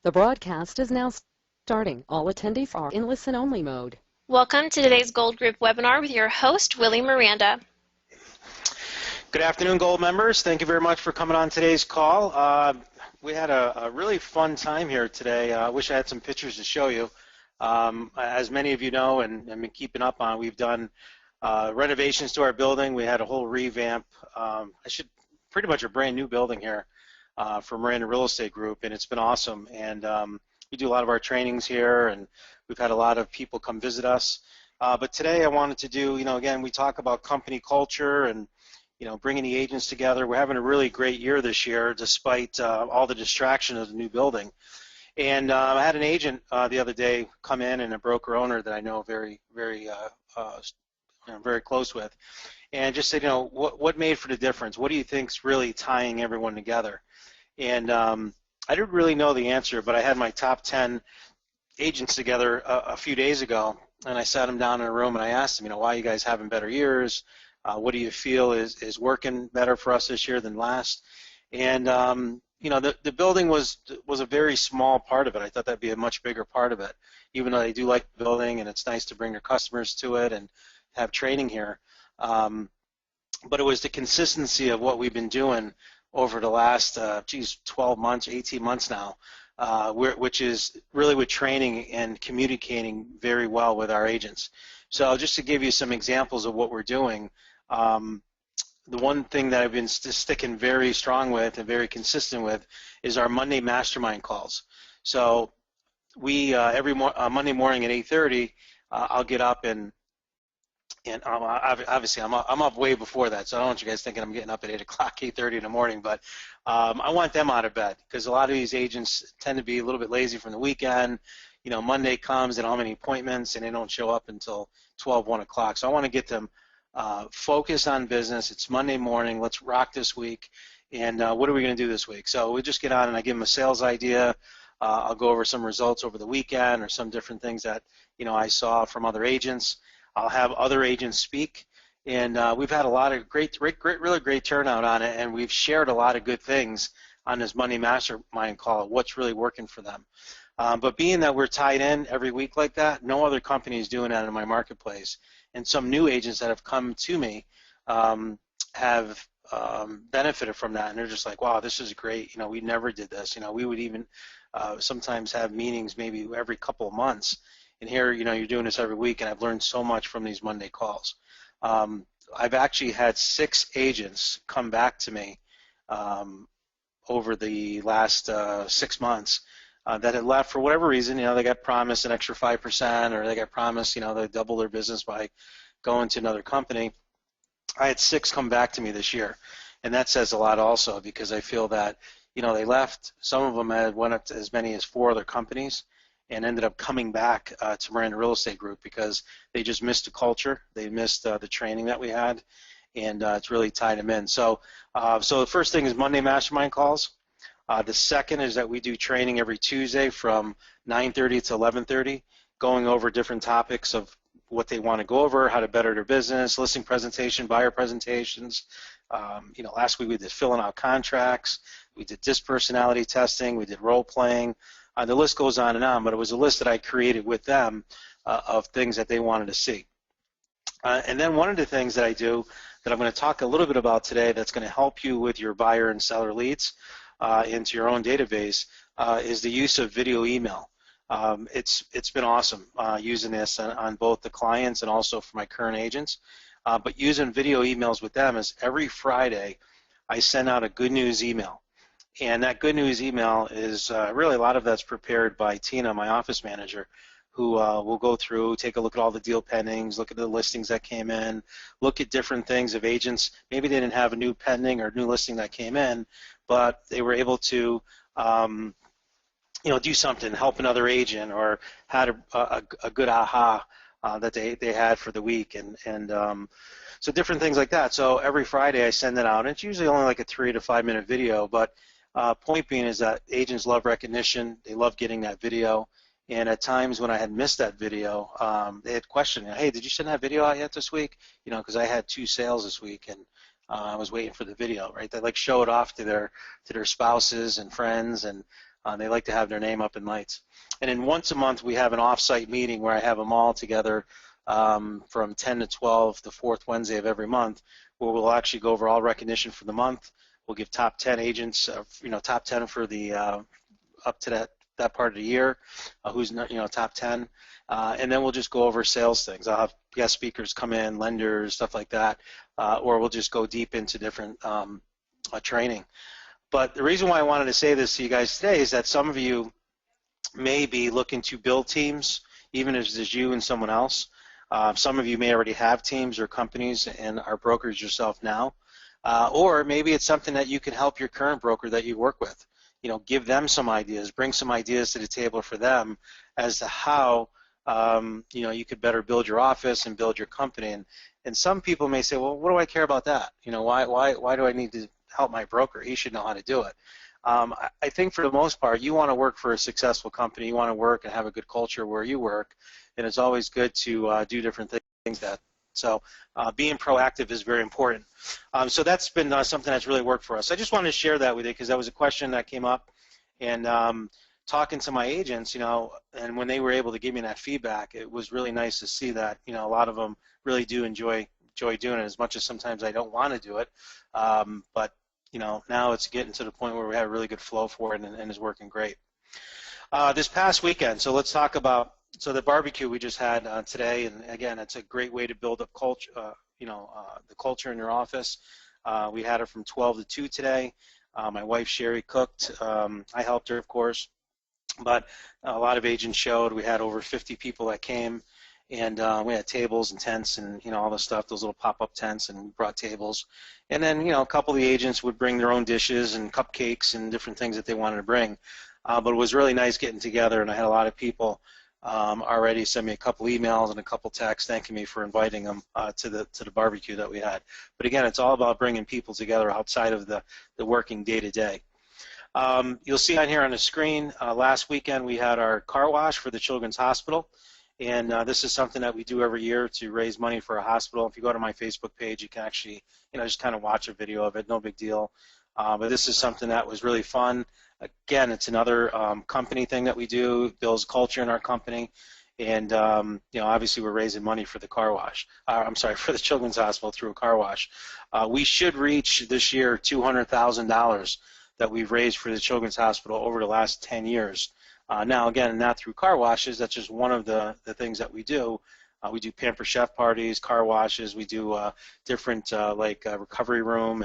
The broadcast is now starting. All attendees are in listen-only mode. Welcome to today's Gold Group webinar with your host, Willie Miranda. Good afternoon, Gold members. Thank you very much for coming on today's call. We had a really fun time here today. I wish I had some pictures to show you. As many of you know and been keeping up on, we've done renovations to our building. We had a whole revamp. Pretty much a brand new building here for Miranda Real Estate Group, and it's been awesome. And we do a lot of our trainings here, and we've had a lot of people come visit us. But today I wanted to do, again, we talk about company culture and bringing the agents together. We're having a really great year this year, despite all the distraction of the new building. And I had an agent the other day come in, and a broker owner that I know very close with, and just said, what made for the difference? What do you think's really tying everyone together? And I didn't really know the answer, but I had my top 10 agents together a few days ago, and I sat them down in a room and I asked them, why are you guys having better years? What do you feel is working better for us this year than last? And the building was a very small part of it. I thought that'd be a much bigger part of it, even though they do like the building and it's nice to bring their customers to it and have training here. But it was the consistency of what we've been doing over the last 12 months, 18 months now, which is really with training and communicating very well with our agents. So just to give you some examples of what we're doing, the one thing that I've been sticking very strong with and very consistent with is our Monday mastermind calls. So we every Monday morning at 8:30, I'll get up and obviously I'm up way before that, so I don't want you guys thinking I'm getting up at 8 o'clock, 8:30 in the morning, but I want them out of bed, because a lot of these agents tend to be a little bit lazy from the weekend. Monday comes, they don't have any appointments, and they don't show up until 12, 1 o'clock. So I want to get them focused on business. It's Monday morning. Let's rock this week. And what are we going to do this week? So we just get on and I give them a sales idea. I'll go over some results over the weekend or some different things that I saw from other agents. I'll have other agents speak. And we've had a lot of really great turnout on it, and we've shared a lot of good things on this Monday Mastermind call, what's really working for them. But being that we're tied in every week like that, no other company is doing that in my marketplace. And some new agents that have come to me have benefited from that, and they're just like, wow, this is great. We never did this. We would even sometimes have meetings maybe every couple of months. And here, you're doing this every week, and I've learned so much from these Monday calls. I've actually had 6 agents come back to me over the last 6 months that had left for whatever reason. They got promised an extra 5%, or they got promised, they double their business by going to another company. I had 6 come back to me this year, and that says a lot also, because I feel that, they left. Some of them had went up to as many as 4 other companies and ended up coming back to Miranda Real Estate Group because they just missed the culture. They missed the training that we had, and it's really tied them in. So the first thing is Monday Mastermind calls. The second is that we do training every Tuesday from 9:30 to 11:30, going over different topics of what they want to go over, how to better their business, listing presentation, buyer presentations. Last week we did filling out contracts, we did disc personality testing, we did role playing. The list goes on, but it was a list that I created with them of things that they wanted to see. And then one of the things that I do that I'm going to talk a little bit about today that's going to help you with your buyer and seller leads into your own database is the use of video email. It's been awesome using this on both the clients and also for my current agents. But using video emails with them is every Friday I send out a good news email. And that good news email is really a lot of that's prepared by Tina, my office manager, who will go through, take a look at all the deal pendings, look at the listings that came in, look at different things of agents. Maybe they didn't have a new pending or new listing that came in, but they were able to do something, help another agent, or had a good aha that they had for the week, and so different things like that. So every Friday I send it out, and it's usually only like a 3 to 5 minute video, but point being is that agents love recognition. They love getting that video. And at times when I had missed that video, they had questioned, hey, did you send that video out yet this week? Because I had 2 sales this week, and I was waiting for the video, right? They like show it off to their spouses and friends, and They like to have their name up in lights. And then once a month we have an off-site meeting where I have them all together from 10 to 12, the fourth Wednesday of every month, where we'll actually go over all recognition for the month. We'll give top 10 agents, top 10 for the up to that part of the year, who's top 10, and then we'll just go over sales things. I'll have guest speakers come in, lenders, stuff like that, or we'll just go deep into different training. But the reason why I wanted to say this to you guys today is that some of you may be looking to build teams, even if it's you and someone else. Some of you may already have teams or companies and are brokers yourself now. Or maybe it's something that you can help your current broker that you work with. Give them some ideas, bring some ideas to the table for them as to how you could better build your office and build your company. And some people may say, well, what do I care about that? Why do I need to help my broker? He should know how to do it. I think for the most part, you want to work for a successful company. You want to work and have a good culture where you work, and it's always good to do different things. So being proactive is very important. So that's been something that's really worked for us. I just wanted to share that with you because that was a question that came up, and talking to my agents, and when they were able to give me that feedback, it was really nice to see that, a lot of them really do enjoy doing it, as much as sometimes I don't want to do it. But now it's getting to the point where we have a really good flow for it, and it's working great. This past weekend, so let's talk about the barbecue we just had today, and again, it's a great way to build up culture, the culture in your office. We had it from 12 to 2 today. My wife Sherry cooked. I helped her, of course, but a lot of agents showed. We had over 50 people that came, and we had tables and tents and all the stuff, those little pop-up tents, and we brought tables. And then a couple of the agents would bring their own dishes and cupcakes and different things that they wanted to bring. But it was really nice getting together, and I had a lot of people already send me a couple emails and a couple texts thanking me for inviting them to the barbecue that we had. But again, it's all about bringing people together outside of the working day-to-day. You'll see on here on the screen, last weekend we had our car wash for the Children's Hospital, and this is something that we do every year to raise money for a hospital. If you go to my Facebook page, you can actually just kind of watch a video of it, no big deal. But this is something that was really fun. Again, it's another company thing that we do, builds culture in our company, and obviously we're raising money for the car wash. For the Children's Hospital through a car wash. We should reach this year $200,000 that we've raised for the Children's Hospital over the last 10 years. Now, again, not through car washes. That's just one of the things that we do. We do Pamper Chef parties, car washes. We do different like recovery room,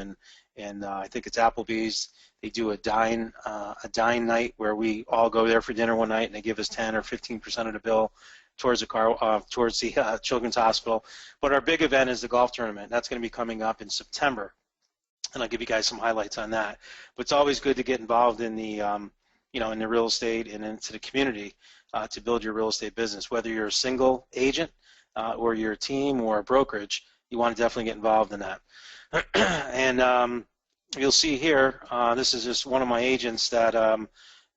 and I think it's Applebee's. They do a dine night where we all go there for dinner one night, and they give us 10 or 15% of the bill towards the Children's Hospital. But our big event is the golf tournament. That's going to be coming up in September, and I'll give you guys some highlights on that. But it's always good to get involved in the in the real estate and into the community to build your real estate business. Whether you're a single agent or you're a team or a brokerage, you want to definitely get involved in that. And you'll see here, this is just one of my agents that,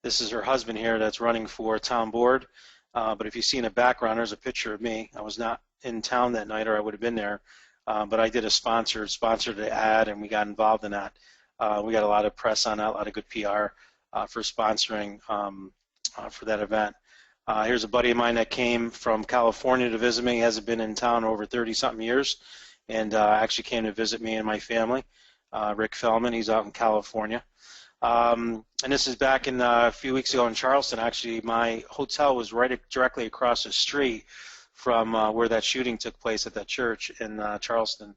this is her husband here that's running for town board. But if you see in the background, there's a picture of me. I was not in town that night, or I would have been there. But I did a sponsored ad, and we got involved in that. We got a lot of press on that, a lot of good PR for sponsoring for that event. Here's a buddy of mine that came from California to visit me. He hasn't been in town over 30-something years, and actually came to visit me and my family. Rick Fellman, he's out in California. And this is back in a few weeks ago in Charleston. Actually, my hotel was directly across the street from where that shooting took place at that church in Charleston,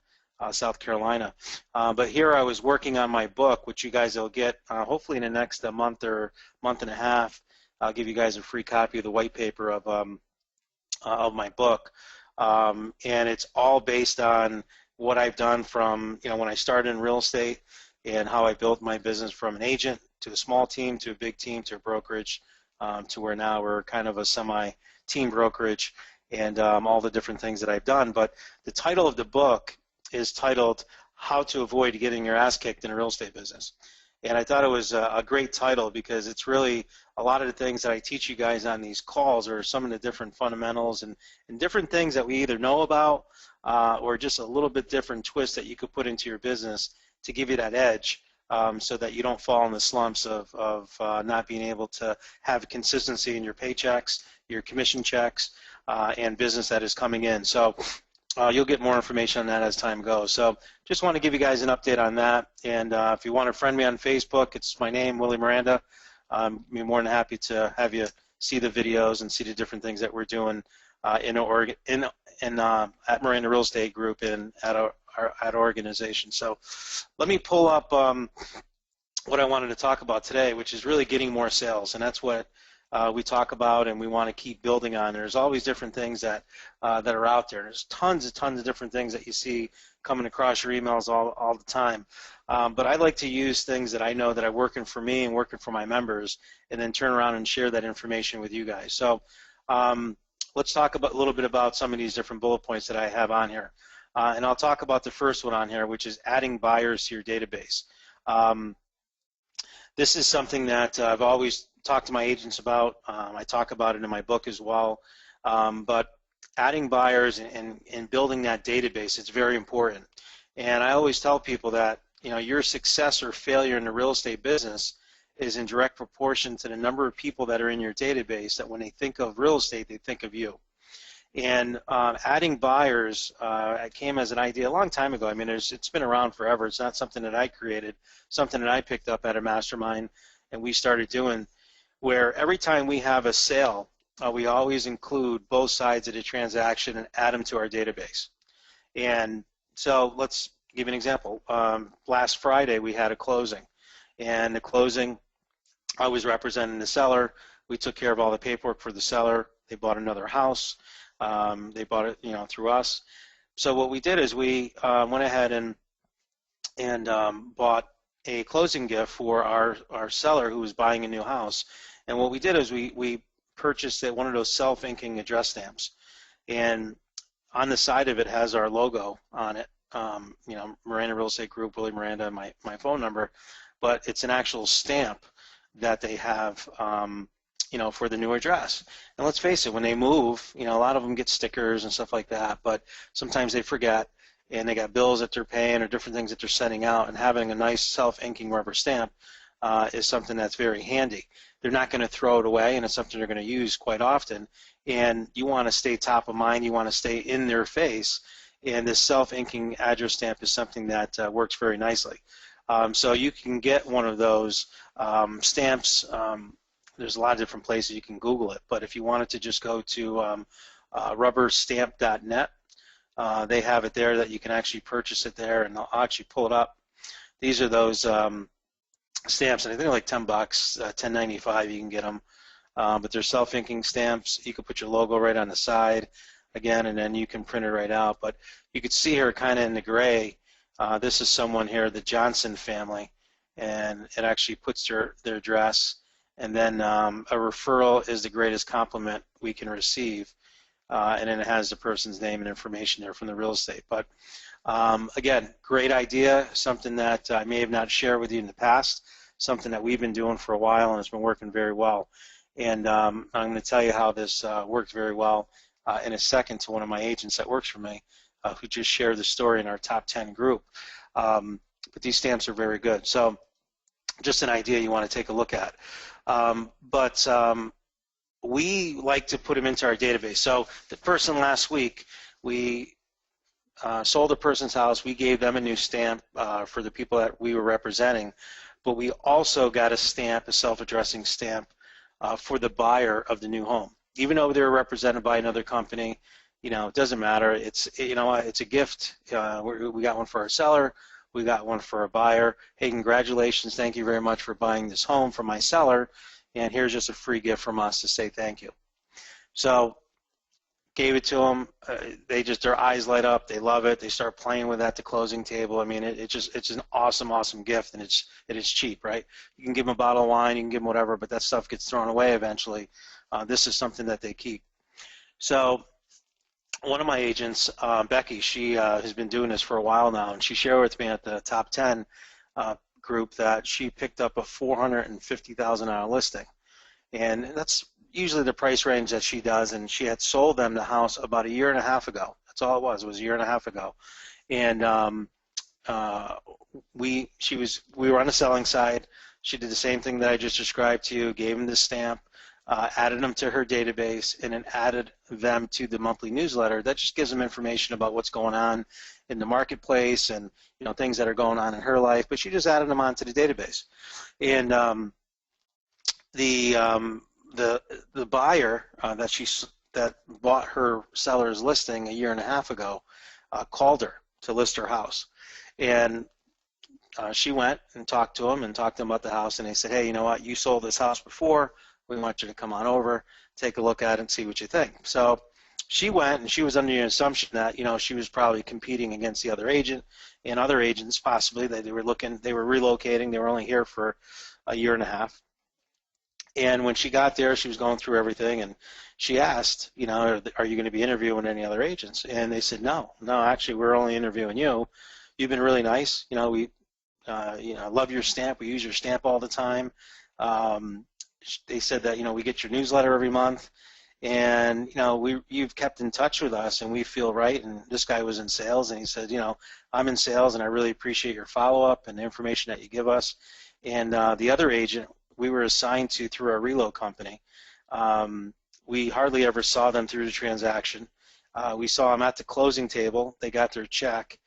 South Carolina. But here I was working on my book, which you guys will get hopefully in the next month or month and a half. I'll give you guys a free copy of the white paper of my book. And it's all based on what I've done from when I started in real estate and how I built my business from an agent to a small team to a big team to a brokerage to where now we're kind of a semi-team brokerage, and all the different things that I've done. But the title of the book is titled How to Avoid Getting Your Ass Kicked in a Real Estate Business. And I thought it was a great title because it's really a lot of the things that I teach you guys on these calls are some of the different fundamentals and different things that we either know about or just a little bit different twist that you could put into your business to give you that edge so that you don't fall in the slumps of not being able to have consistency in your paychecks, your commission checks, and business that is coming in. So you'll get more information on that as time goes. So just want to give you guys an update on that. And if you want to friend me on Facebook, it's my name, Willie Miranda. I'm more than happy to have you see the videos and see the different things that we're doing at Miranda Real Estate Group and at our organization. So let me pull up what I wanted to talk about today, which is really getting more sales, and that's what we talk about and we want to keep building on. There's always different things that are out there. There's tons of different things that you see coming across your emails all the time. But I like to use things that I know that are working for me and working for my members, and then turn around and share that information with you guys. So let's talk a little bit about some of these different bullet points that I have on here. And I'll talk about the first one on here, which is adding buyers to your database. This is something that I've always talked to my agents about. I talk about it in my book as well. But adding buyers and building that database, it's very important. And I always tell people that, you know, your success or failure in the real estate business is in direct proportion to the number of people that are in your database that when they think of real estate, they think of you. And adding buyers came as an idea a long time ago. I mean, it's been around forever. It's not something that I created, something that I picked up at a mastermind and we started doing, where every time we have a sale, we always include both sides of the transaction and add them to our database. And so let's give an example. Last Friday we had a closing, and the closing, I was representing the seller. We took care of all the paperwork for the seller. They bought another house. They bought it, you know, through us. So what we did is we went ahead and bought a closing gift for our seller who was buying a new house. And what we did is we purchased one of those self-inking address stamps, and on the side of it has our logo on it. You know, Miranda Real Estate Group, Willie Miranda, my phone number, but it's an actual stamp that they have. You know, for the new address. And let's face it, when they move, you know, a lot of them get stickers and stuff like that, but sometimes they forget and they got bills that they're paying or different things that they're sending out, and having a nice self-inking rubber stamp is something that's very handy. They're not going to throw it away, and it's something they're going to use quite often, and you want to stay top of mind, you want to stay in their face, and this self-inking address stamp is something that works very nicely. So you can get one of those stamps. There's a lot of different places you can Google it, but if you wanted to just go to rubberstamp.net, they have it there that you can actually purchase it there, and I'll actually pull it up. These are those stamps, and I think they're like $10, $10.95 you can get them, but they're self-inking stamps. You can put your logo right on the side again, and then you can print it right out. But you could see here kind of in the gray, this is someone here, the Johnson family, and it actually puts their address. And then a referral is the greatest compliment we can receive, and then it has the person's name and information there from the real estate. But again, great idea, something that I may have not shared with you in the past, something that we've been doing for a while and it's been working very well. And I'm going to tell you how this worked very well in a second to one of my agents that works for me, who just shared the story in our top 10 group. But these stamps are very good. So just an idea you want to take a look at. But we like to put them into our database. So the person last week, we sold a person's house. We gave them a new stamp for the people that we were representing, but we also got a stamp, a self-addressing stamp, for the buyer of the new home. Even though they were represented by another company, you know, it doesn't matter. It's, you know, it's a gift. We got one for our seller. We got one for a buyer. Hey, congratulations. Thank you very much for buying this home from my seller. And here's just a free gift from us to say thank you. So gave it to them. Their eyes light up. They love it. They start playing with it at the closing table. I mean, it's an awesome gift, and it is cheap, right? You can give them a bottle of wine, you can give them whatever, but that stuff gets thrown away eventually. This is something that they keep. So one of my agents, Becky, she has been doing this for a while now, and she shared with me at the top 10 group that she picked up a $450,000 listing, and that's usually the price range that she does, and she had sold them the house about a year and a half ago. That's all it was a year and a half ago. And we were on the selling side. She did the same thing that I just described to you, gave them the stamp, added them to her database, and then added them to the monthly newsletter. That just gives them information about what's going on in the marketplace and things that are going on in her life. But she just added them onto the database. And the buyer that bought her seller's listing a year and a half ago called her to list her house, and she went and talked to him about the house, and they said, hey, you know what, you sold this house before, we want you to come on over, take a look at it and see what you think. So she went, and she was under the assumption that she was probably competing against the other agent and other agents possibly, that they were relocating, they were only here for a year and a half. And when she got there, she was going through everything, and she asked, are you going to be interviewing any other agents? And they said, no, actually, we're only interviewing you. You've been really nice. We love your stamp. We use your stamp all the time. They said that, we get your newsletter every month, and, you've kept in touch with us, and we feel right. And this guy was in sales, and he said, I'm in sales, and I really appreciate your follow-up and the information that you give us. And the other agent we were assigned to through our reload company, we hardly ever saw them through the transaction. We saw them at the closing table. They got their check,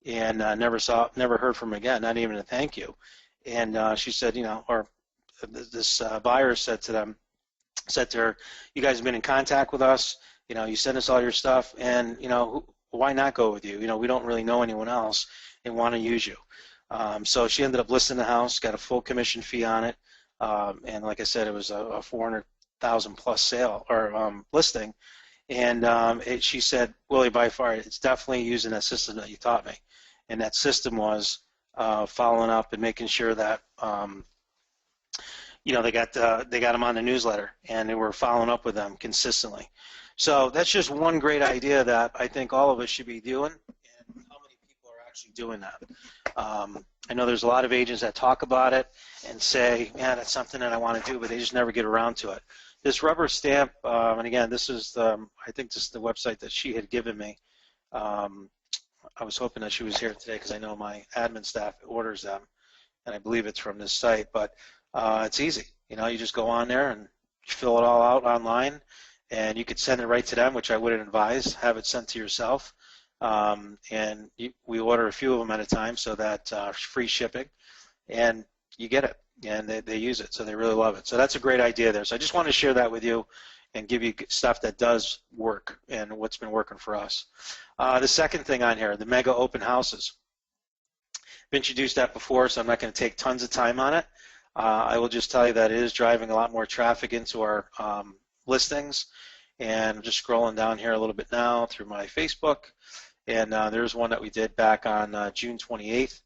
and never heard from them again, not even a thank you. And she said, this buyer said to her, you guys have been in contact with us, you send us all your stuff, and why not go with you? We don't really know anyone else and want to use you. So she ended up listing the house, got a full commission fee on it, and like I said, it was a 400,000 plus sale or listing. And she said, Willie, by far, it's definitely using that system that you taught me. And that system was following up and making sure that they got them on the newsletter, and they were following up with them consistently. So that's just one great idea that I think all of us should be doing. And how many people are actually doing that? I know there's a lot of agents that talk about it and say, man, that's something that I want to do, but they just never get around to it. This rubber stamp, and again, this is I think this is the website that she had given me. I was hoping that she was here today because I know my admin staff orders them, and I believe it's from this site. But it's easy. You just go on there and fill it all out online, and you could send it right to them, which I wouldn't advise. Have it sent to yourself, and we order a few of them at a time, so that free shipping, and you get it, and they use it, so they really love it. So that's a great idea there. So I just wanted to share that with you and give you stuff that does work and what's been working for us. The second thing on here, the mega open houses. I've introduced that before, so I'm not going to take tons of time on it. I will just tell you that it is driving a lot more traffic into our listings. And I'm just scrolling down here a little bit now through my Facebook. And there's one that we did back on June 28th.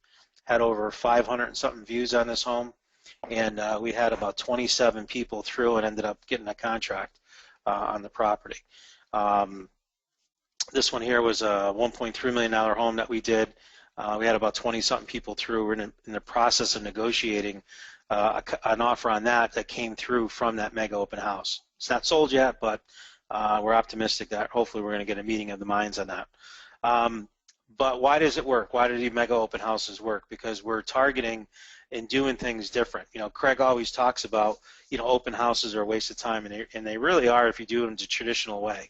Had over 500 and something views on this home. And we had about 27 people through and ended up getting a contract on the property. This one here was a $1.3 million home that we did. We had about 20-something people through. We're in the process of negotiating an offer on that came through from that mega open house. It's not sold yet, but we're optimistic that hopefully we're going to get a meeting of the minds on that. But why does it work? Why do these mega open houses work? Because we're targeting and doing things different. Craig always talks about, open houses are a waste of time, and they really are if you do them the traditional way.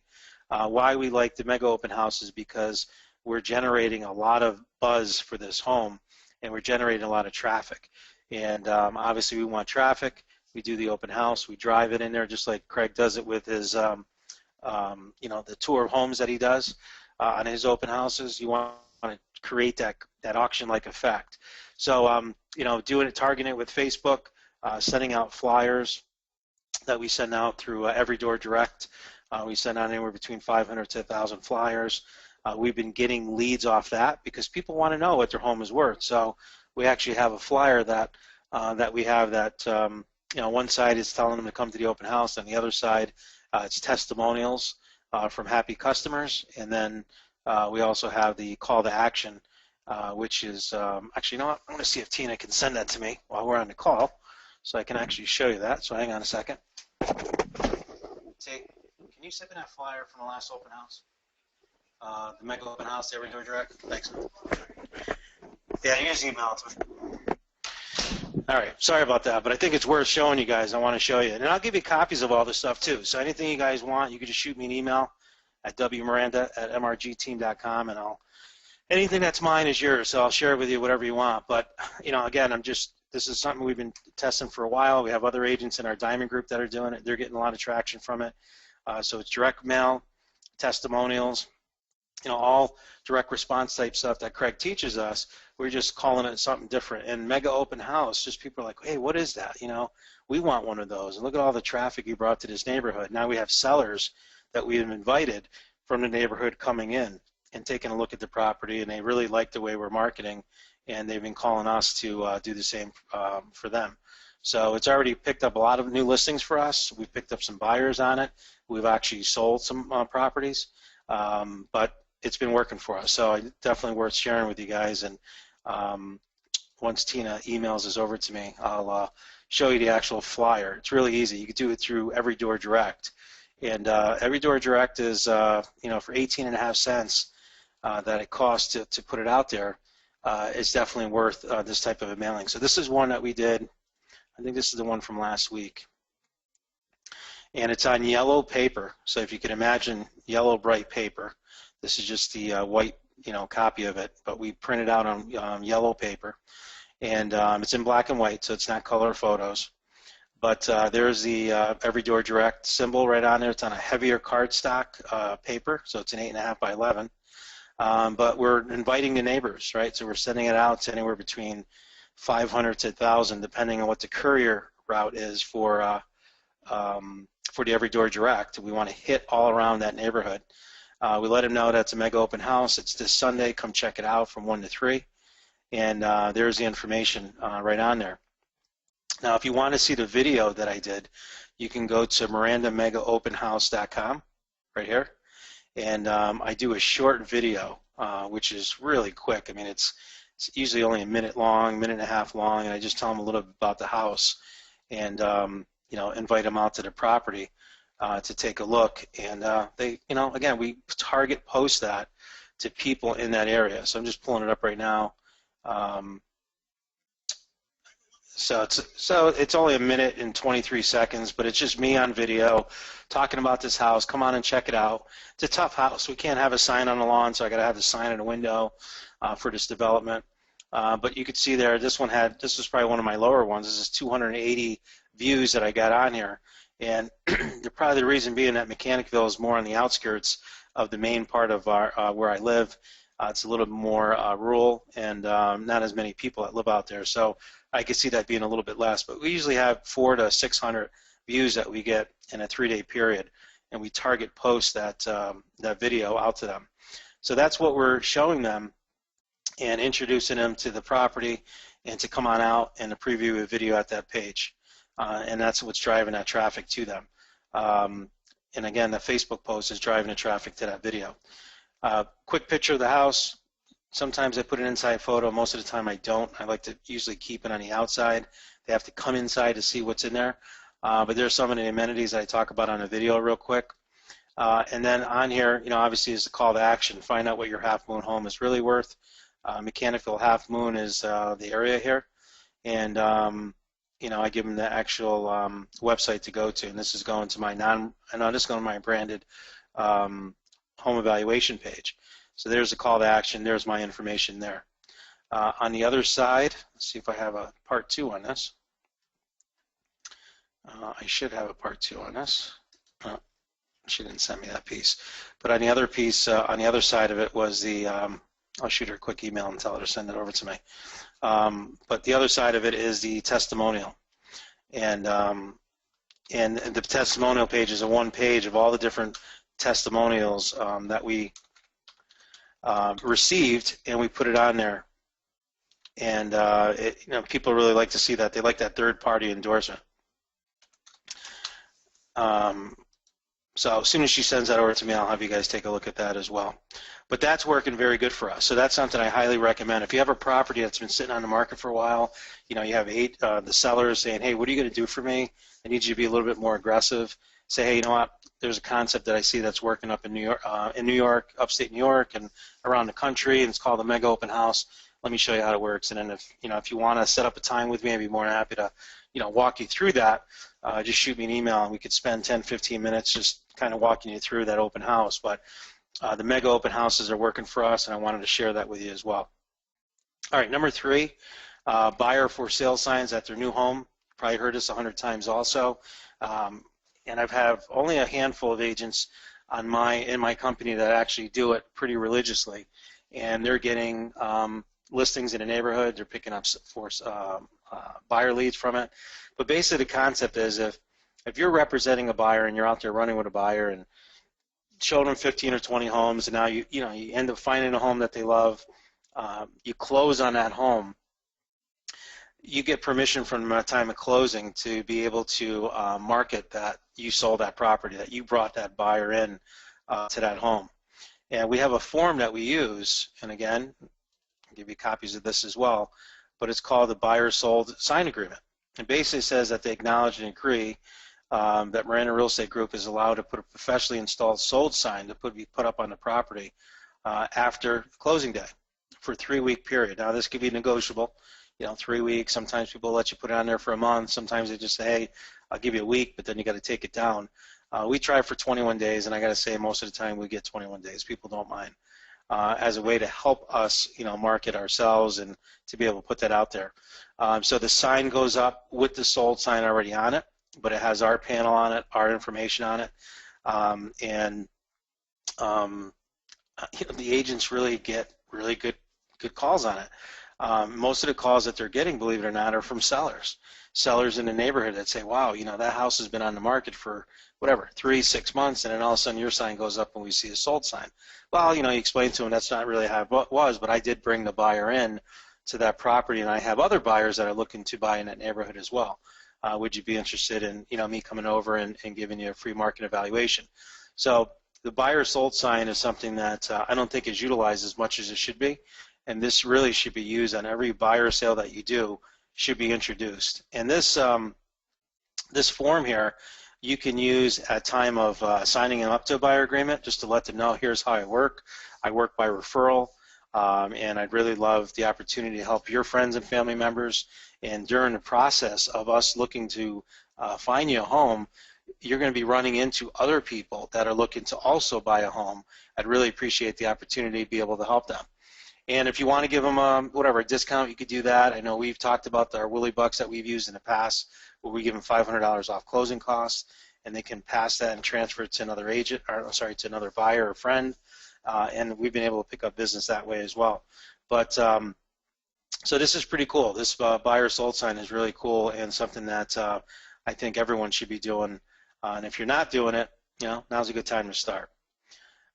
Why we like the mega open houses, because we're generating a lot of buzz for this home, and we're generating a lot of traffic. And obviously we want traffic. We do the open house. We drive it in there just like Craig does it with his, the tour of homes that he does on his open houses. You want to create that auction-like effect. So, doing it, targeting it with Facebook, sending out flyers that we send out through Every Door Direct. We send out anywhere between 500 to 1,000 flyers. We've been getting leads off that because people want to know what their home is worth. So we actually have a flyer that we have that, one side is telling them to come to the open house, and the other side it's testimonials from happy customers, and then we also have the call to action, which is actually, I'm going to see if Tina can send that to me while we're on the call, so I can actually show you that. So hang on a second. See, can you send me that flyer from the last open house? The mega open house, Every Door Direct. Thanks. Yeah, you just email it to me. All right, sorry about that, but I think it's worth showing you guys. I want to show you. And I'll give you copies of all this stuff, too. So anything you guys want, you can just shoot me an email at wmiranda@mrgteam.com, and anything that's mine is yours, so I'll share it with you, whatever you want. But, again, this is something we've been testing for a while. We have other agents in our Diamond group that are doing it. They're getting a lot of traction from it. So it's direct mail, testimonials, all direct response type stuff that Craig teaches us. We're just calling it something different. And mega open house, just people are like, hey, what is that? We want one of those. And look at all the traffic you brought to this neighborhood. Now we have sellers that we've invited from the neighborhood coming in and taking a look at the property, and they really like the way we're marketing, and they've been calling us to do the same for them. So it's already picked up a lot of new listings for us. We've picked up some buyers on it. We've actually sold some properties, but it's been working for us. So definitely worth sharing with you guys. And once Tina emails this over to me, I'll show you the actual flyer. It's really easy. You can do it through Every Door Direct. And Every Door Direct is, for 18.5 cents that it costs to put it out there, is definitely worth this type of a mailing. So this is one that we did. I think this is the one from last week. And it's on yellow paper. So if you can imagine yellow bright paper, this is just the white, copy of it. But we printed out on yellow paper, and it's in black and white, so it's not color photos. But there's the Every Door Direct symbol right on there. It's on a heavier cardstock paper, so it's an 8.5 by 11. But we're inviting the neighbors, right? So we're sending it out to anywhere between 500 to 1,000, depending on what the courier route is for the Every Door Direct. We want to hit all around that neighborhood. We let them know that's a mega open house. It's this Sunday. Come check it out from 1 to 3. And there's the information right on there. Now, if you want to see the video that I did, you can go to mirandamegaopenhouse.com right here. And I do a short video, which is really quick. I mean, it's usually only a minute long, minute and a half long, and I just tell them a little bit about the house and, invite them out to the property to take a look. And they, again, we target post that to people in that area. So I'm just pulling it up right now. So it's only a minute and 23 seconds, but it's just me on video talking about this house. Come on and check it out. It's a tough house. We can't have a sign on the lawn, so I got to have the sign in the window for this development. But you could see there, this was probably one of my lower ones. This is 280 views that I got on here, and probably the reason being that Mechanicville is more on the outskirts of the main part of our where I live. It's a little bit more rural, and not as many people that live out there. So I could see that being a little bit less, but we usually have 400 to 600 views that we get in a 3-day period, and we target post that video out to them. So that's what we're showing them and introducing them to the property and to come on out and to preview a video at that page. And that's what's driving that traffic to them. And again, the Facebook post is driving the traffic to that video. Quick picture of the house. Sometimes I put an inside photo. Most of the time I don't. I like to usually keep it on the outside. They have to come inside to see what's in there. But there's some of the amenities I talk about on the video real quick. And then on here, obviously is the call to action. Find out what your half moon home is really worth. Mechanicville half moon is the area here. And, I give them the actual website to go to. And this is going to my this is going to my branded home evaluation page. So there's a call to action. There's my information there. On the other side, let's see if I have a part 2 on this. I should have a part 2 on this. She didn't send me that piece. But on the other piece, on the other side of it was the, I'll shoot her a quick email and tell her to send it over to me. But the other side of it is the testimonial. And the testimonial page is a one page of all the different testimonials that we received, and we put it on there. And people really like to see that. They like that third-party endorsement. So as soon as she sends that over to me, I'll have you guys take a look at that as well. But that's working very good for us. So that's something I highly recommend. If you have a property that's been sitting on the market for a while, you have the sellers saying, hey, what are you going to do for me? I need you to be a little bit more aggressive. Say, hey, you know what? There's a concept that I see that's working up in New York, upstate New York, and around the country, and it's called the Mega Open House. let me show you how it works. And then if you want to set up a time with me, I'd be more than happy to walk you through that. Just shoot me an email and we could spend 10-15 minutes just kind of walking you through that open house. But the mega open houses are working for us, and I wanted to share that with you as well. All right, number 3, buyer for sale signs at their new home. Probably heard this 100 times also. And I've had only a handful of agents in my company that actually do it pretty religiously, and they're getting listings in the neighborhood. They're picking up buyer leads from it. But basically, the concept is if you're representing a buyer and you're out there running with a buyer and showing them 15 or 20 homes, and now you end up finding a home that they love, you close on that home, you get permission from the time of closing to be able to market that you sold that property, that you brought that buyer in to that home. And we have a form that we use, and again, I'll give you copies of this as well, but it's called the buyer sold sign agreement. It basically says that they acknowledge and agree that Miranda Real Estate Group is allowed to put a professionally installed sold sign to be put up on the property after closing day for a 3-week period. Now this could be negotiable, 3 weeks. Sometimes people let you put it on there for a month. Sometimes they just say, hey, I'll give you a week, but then you got to take it down. We try for 21 days, and I got to say most of the time we get 21 days. People don't mind as a way to help us, market ourselves and to be able to put that out there. So the sign goes up with the sold sign already on it, but it has our panel on it, our information on it, and the agents really get really good calls on it. Most of the calls that they're getting, believe it or not, are from sellers in the neighborhood that say, wow, that house has been on the market for whatever, 3-6 months, and then all of a sudden your sign goes up and we see a sold sign. Well, you explain to them that's not really how it was, but I did bring the buyer in to that property, and I have other buyers that are looking to buy in that neighborhood as well. Would you be interested in me coming over and giving you a free market evaluation? So the buyer sold sign is something that I don't think is utilized as much as it should be, and this really should be used on every buyer sale that you do. Should be introduced. And this this form here you can use at time of signing them up to a buyer agreement, just to let them know here's how I work. I work by referral, and I'd really love the opportunity to help your friends and family members. And during the process of us looking to find you a home, you're going to be running into other people that are looking to also buy a home. I'd really appreciate the opportunity to be able to help them. And if you want to give them a discount, you could do that. I know we've talked about our Willie Bucks that we've used in the past, where we give them $500 off closing costs, and they can pass that and transfer it to another agent, or to another buyer or friend, and we've been able to pick up business that way as well. But so this is pretty cool. This buyer sold sign is really cool and something that I think everyone should be doing. And if you're not doing it, now's a good time to start.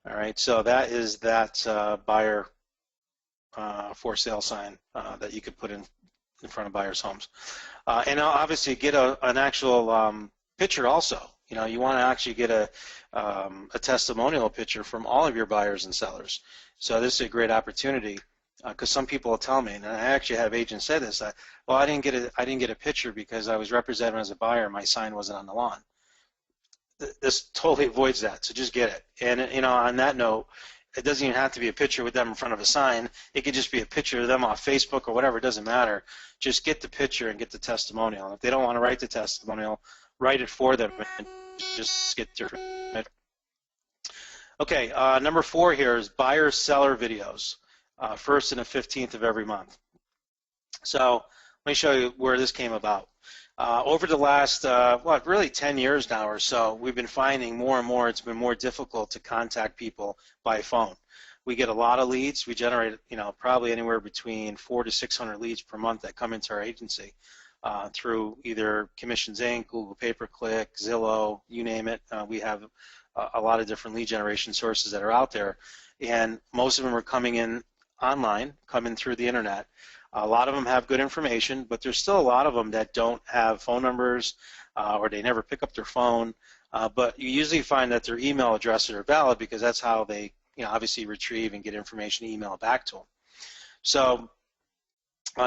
All right, so that is that buyer for sale sign that you could put in front of buyers' homes. And obviously get an actual picture also. You want to actually get a testimonial picture from all of your buyers and sellers. So this is a great opportunity, because some people will tell me, and I actually have agents say this, that, well, I didn't get a picture because I was represented as a buyer. My sign wasn't on the lawn. This totally avoids that, so just get it. And on that note, it doesn't even have to be a picture with them in front of a sign. It could just be a picture of them off Facebook or whatever. It doesn't matter. Just get the picture and get the testimonial. And if they don't want to write the testimonial, write it for them and just get their. Okay, number 4 here is buyer-seller videos, 1st and the 15th of every month. So let me show you where this came about. Over the last, really 10 years now or so, we've been finding more and more it's been more difficult to contact people by phone. We get a lot of leads. We generate, probably anywhere between 400 to 600 leads per month that come into our agency through either Commissions Inc., Google Pay-Per-Click, Zillow, you name it. We have a lot of different lead generation sources that are out there, and most of them are coming in online, coming through the internet. A lot of them have good information, but there's still a lot of them that don't have phone numbers or they never pick up their phone. But you usually find that their email addresses are valid because that's how they, obviously retrieve and get information, email back to them. So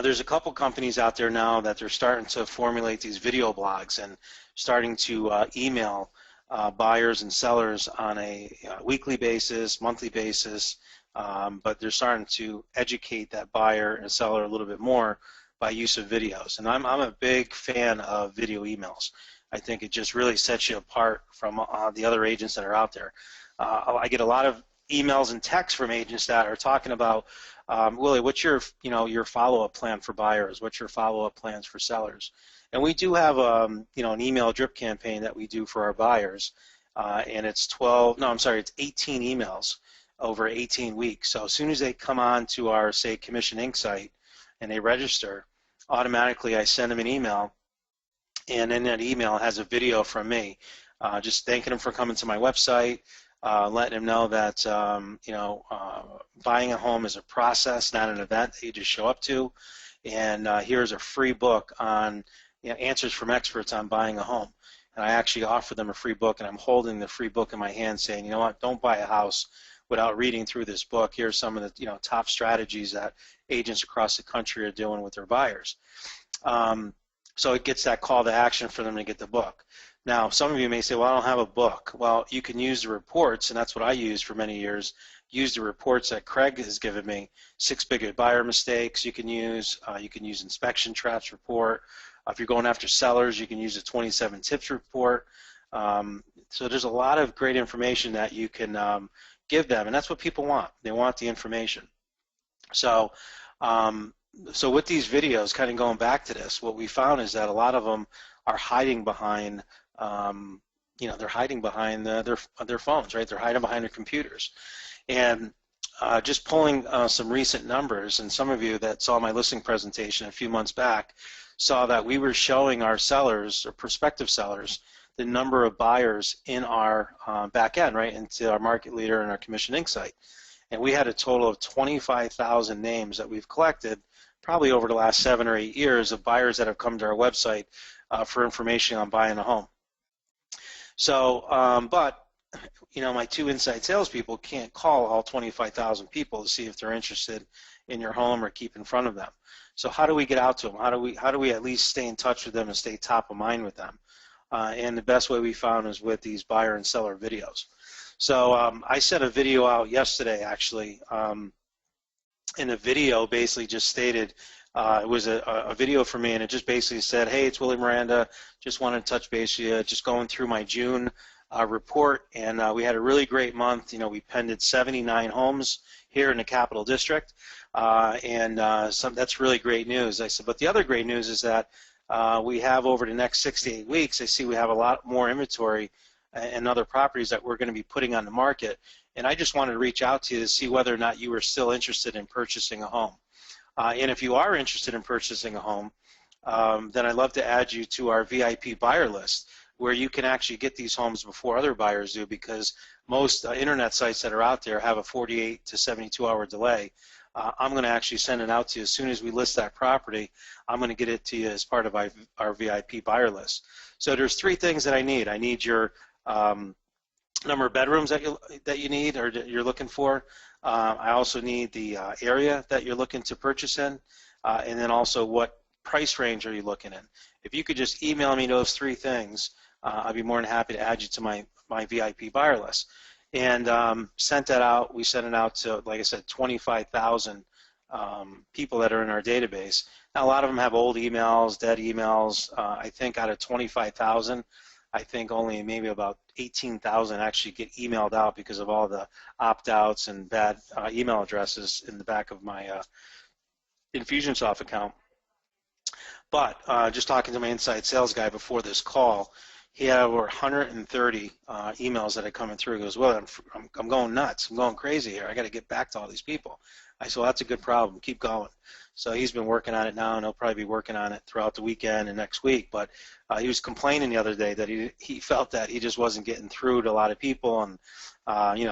there's a couple companies out there now that they're starting to formulate these video blogs and starting to email buyers and sellers on a weekly basis, monthly basis, but they're starting to educate that buyer and seller a little bit more by use of videos. And I'm a big fan of video emails. I think it just really sets you apart from the other agents that are out there. I get a lot of emails and texts from agents that are talking about, Willie, what's your follow-up plan for buyers? What's your follow-up plans for sellers? And we do have an email drip campaign that we do for our buyers, and it's 18 emails over 18 weeks. So as soon as they come on to our, say, Commission Inc. site and they register, automatically I send them an email, and in that email it has a video from me, just thanking them for coming to my website, letting them know that buying a home is a process, not an event that you just show up to, and here's a free book on answers from experts on buying a home. And I actually offer them a free book, and I'm holding the free book in my hand saying, you know what, don't buy a house without reading through this book. Here's some of the top strategies that agents across the country are doing with their buyers. So it gets that call to action for them to get the book. Now, some of you may say, well, I don't have a book. Well, you can use the reports, and that's what I used for many years. Use the reports that Craig has given me. 6 big buyer mistakes you can use. You can use inspection traps report. If you're going after sellers, you can use the 27 tips report. So there's a lot of great information that you can give them, and that's what people want. They want the information. So with these videos, kind of going back to this, what we found is that a lot of them are hiding behind, they're hiding behind their phones, right? They're hiding behind their computers. And just pulling some recent numbers, and some of you that saw my listing presentation a few months back saw that we were showing our sellers, or prospective sellers, the number of buyers in our back end, right, into our market leader and our Commission Inc. site. And we had a total of 25,000 names that we've collected probably over the last 7 or 8 years of buyers that have come to our website for information on buying a home. So, but my 2 inside salespeople can't call all 25,000 people to see if they're interested in your home or keep in front of them. So how do we get out to them? How do we at least stay in touch with them and stay top of mind with them? And the best way we found is with these buyer and seller videos. So I sent a video out yesterday, actually, and the video basically just stated, it was a video for me, and it just basically said, hey, it's Willie Miranda, just wanted to touch base with you, just going through my June report, and we had a really great month. We pended 79 homes here in the Capital District, and that's really great news. I said, but the other great news is that we have over the next 6 to 8 weeks, I see we have a lot more inventory and other properties that we're going to be putting on the market, and I just wanted to reach out to you to see whether or not you were still interested in purchasing a home. And if you are interested in purchasing a home, then I'd love to add you to our VIP buyer list, where you can actually get these homes before other buyers do, because most internet sites that are out there have a 48 to 72 hour delay. I'm going to actually send it out to you as soon as we list that property. I'm going to get it to you as part of our VIP buyer list. So there's 3 things that I need. I need your number of bedrooms that you need or that you're looking for. I also need the area that you're looking to purchase in, and then also what price range are you looking in. If you could just email me those 3 things, I'd be more than happy to add you to my VIP buyer list. And sent that out. We sent it out to, like I said, 25,000 people that are in our database. Now, a lot of them have old emails, dead emails. I think out of 25,000, I think only maybe about 18,000 actually get emailed out because of all the opt-outs and bad email addresses in the back of my Infusionsoft account. But just talking to my inside sales guy before this call, he had over 130 emails that are coming through. He goes, well, I'm going nuts. I'm going crazy here. I got to get back to all these people. I said, well, that's a good problem. Keep going. So he's been working on it now, and he'll probably be working on it throughout the weekend and next week. But he was complaining the other day that he felt that he just wasn't getting through to a lot of people, and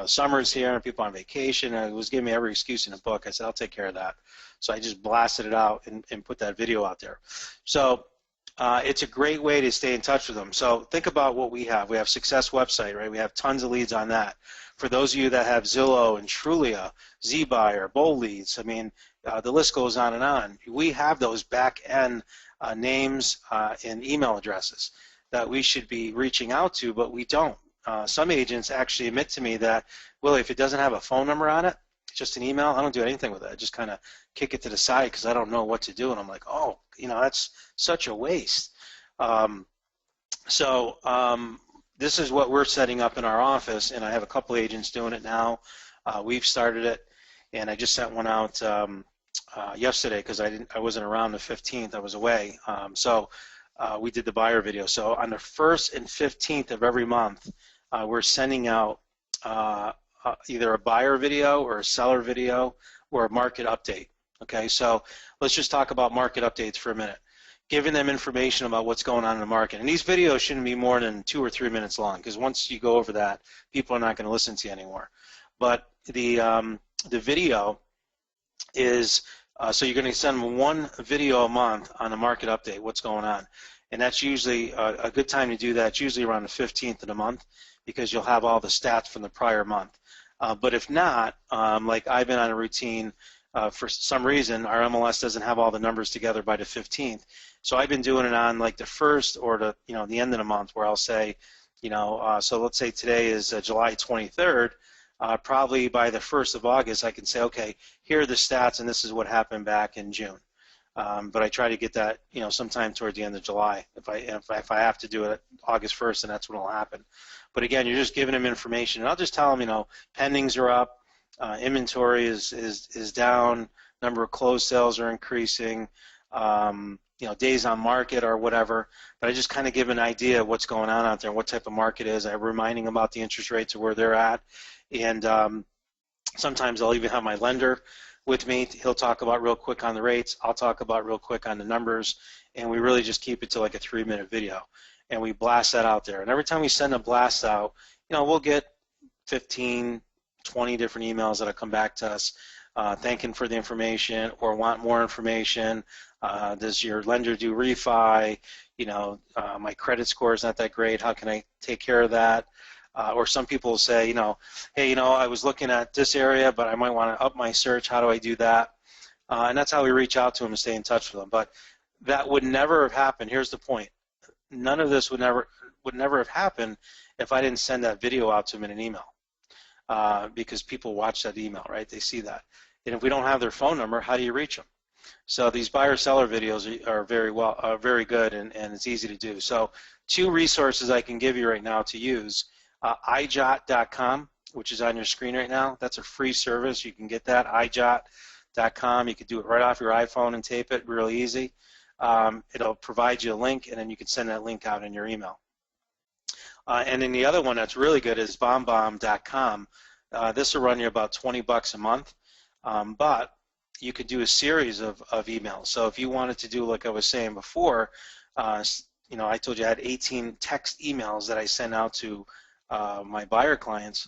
summer's here and people on vacation. And he was giving me every excuse in the book. I said, I'll take care of that. So I just blasted it out and put that video out there. So it's a great way to stay in touch with them. So think about what we have. We have Success website, right? We have tons of leads on that. For those of you that have Zillow and Trulia, ZBuyer, Bold Leads, I mean, the list goes on and on. We have those back-end names and email addresses that we should be reaching out to, but we don't. Some agents actually admit to me that, Willie, if it doesn't have a phone number on it, just an email. I don't do anything with it. I just kind of kick it to the side because I don't know what to do, and I'm like, oh, that's such a waste. This is what we're setting up in our office, and I have a couple agents doing it now. We've started it, and I just sent one out yesterday because I wasn't around the 15th. I was away. We did the buyer video. So on the 1st and 15th of every month, we're sending out either a buyer video or a seller video or a market update. Okay, so let's just talk about market updates for a minute. Giving them information about what's going on in the market. And these videos shouldn't be more than 2 or 3 minutes long, because once you go over that, people are not going to listen to you anymore. But the video is, so you're going to send them one video a month on a market update, what's going on. And that's usually a good time to do that. It's usually around the 15th of the month, because you'll have all the stats from the prior month. But if not, like I've been on a routine, for some reason our MLS doesn't have all the numbers together by the 15th. So I've been doing it on like the 1st or the the end of the month, where I'll say, so let's say today is July 23rd. Probably by the 1st of August, I can say, okay, here are the stats, and this is what happened back in June. But I try to get that, sometime toward the end of July. If I have to do it August 1st, then that's when it'll happen. But again, you're just giving them information, and I'll just tell them, pendings are up, inventory is down, number of closed sales are increasing, days on market or whatever. But I just kind of give an idea of what's going on out there and what type of market is. I'm reminding them about the interest rates of where they're at, and sometimes I'll even have my lender with me. He'll talk about real quick on the rates. I'll talk about real quick on the numbers, and we really just keep it to like a 3-minute video, and we blast that out there. And every time we send a blast out, we'll get 15, 20 different emails that'll come back to us thanking for the information or want more information. Does your lender do refi? My credit score is not that great. How can I take care of that? Or some people say, hey, I was looking at this area, but I might want to up my search. How do I do that? And that's how we reach out to them and stay in touch with them. But that would never have happened. Here's the point. None of this would never have happened if I didn't send that video out to them in an email, because people watch that email, right? They see that. And if we don't have their phone number, how do you reach them? So these buyer-seller videos are very good, and it's easy to do. So 2 resources I can give you right now to use. iJot.com, which is on your screen right now. That's a free service. You can get that, iJot.com. You can do it right off your iPhone and tape it really easy. It'll provide you a link, and then you can send that link out in your email. And then the other one that's really good is BombBomb.com. This will run you about $20 a month, but you could do a series of emails. So if you wanted to do, like I was saying before, I told you I had 18 text emails that I send out to my buyer clients.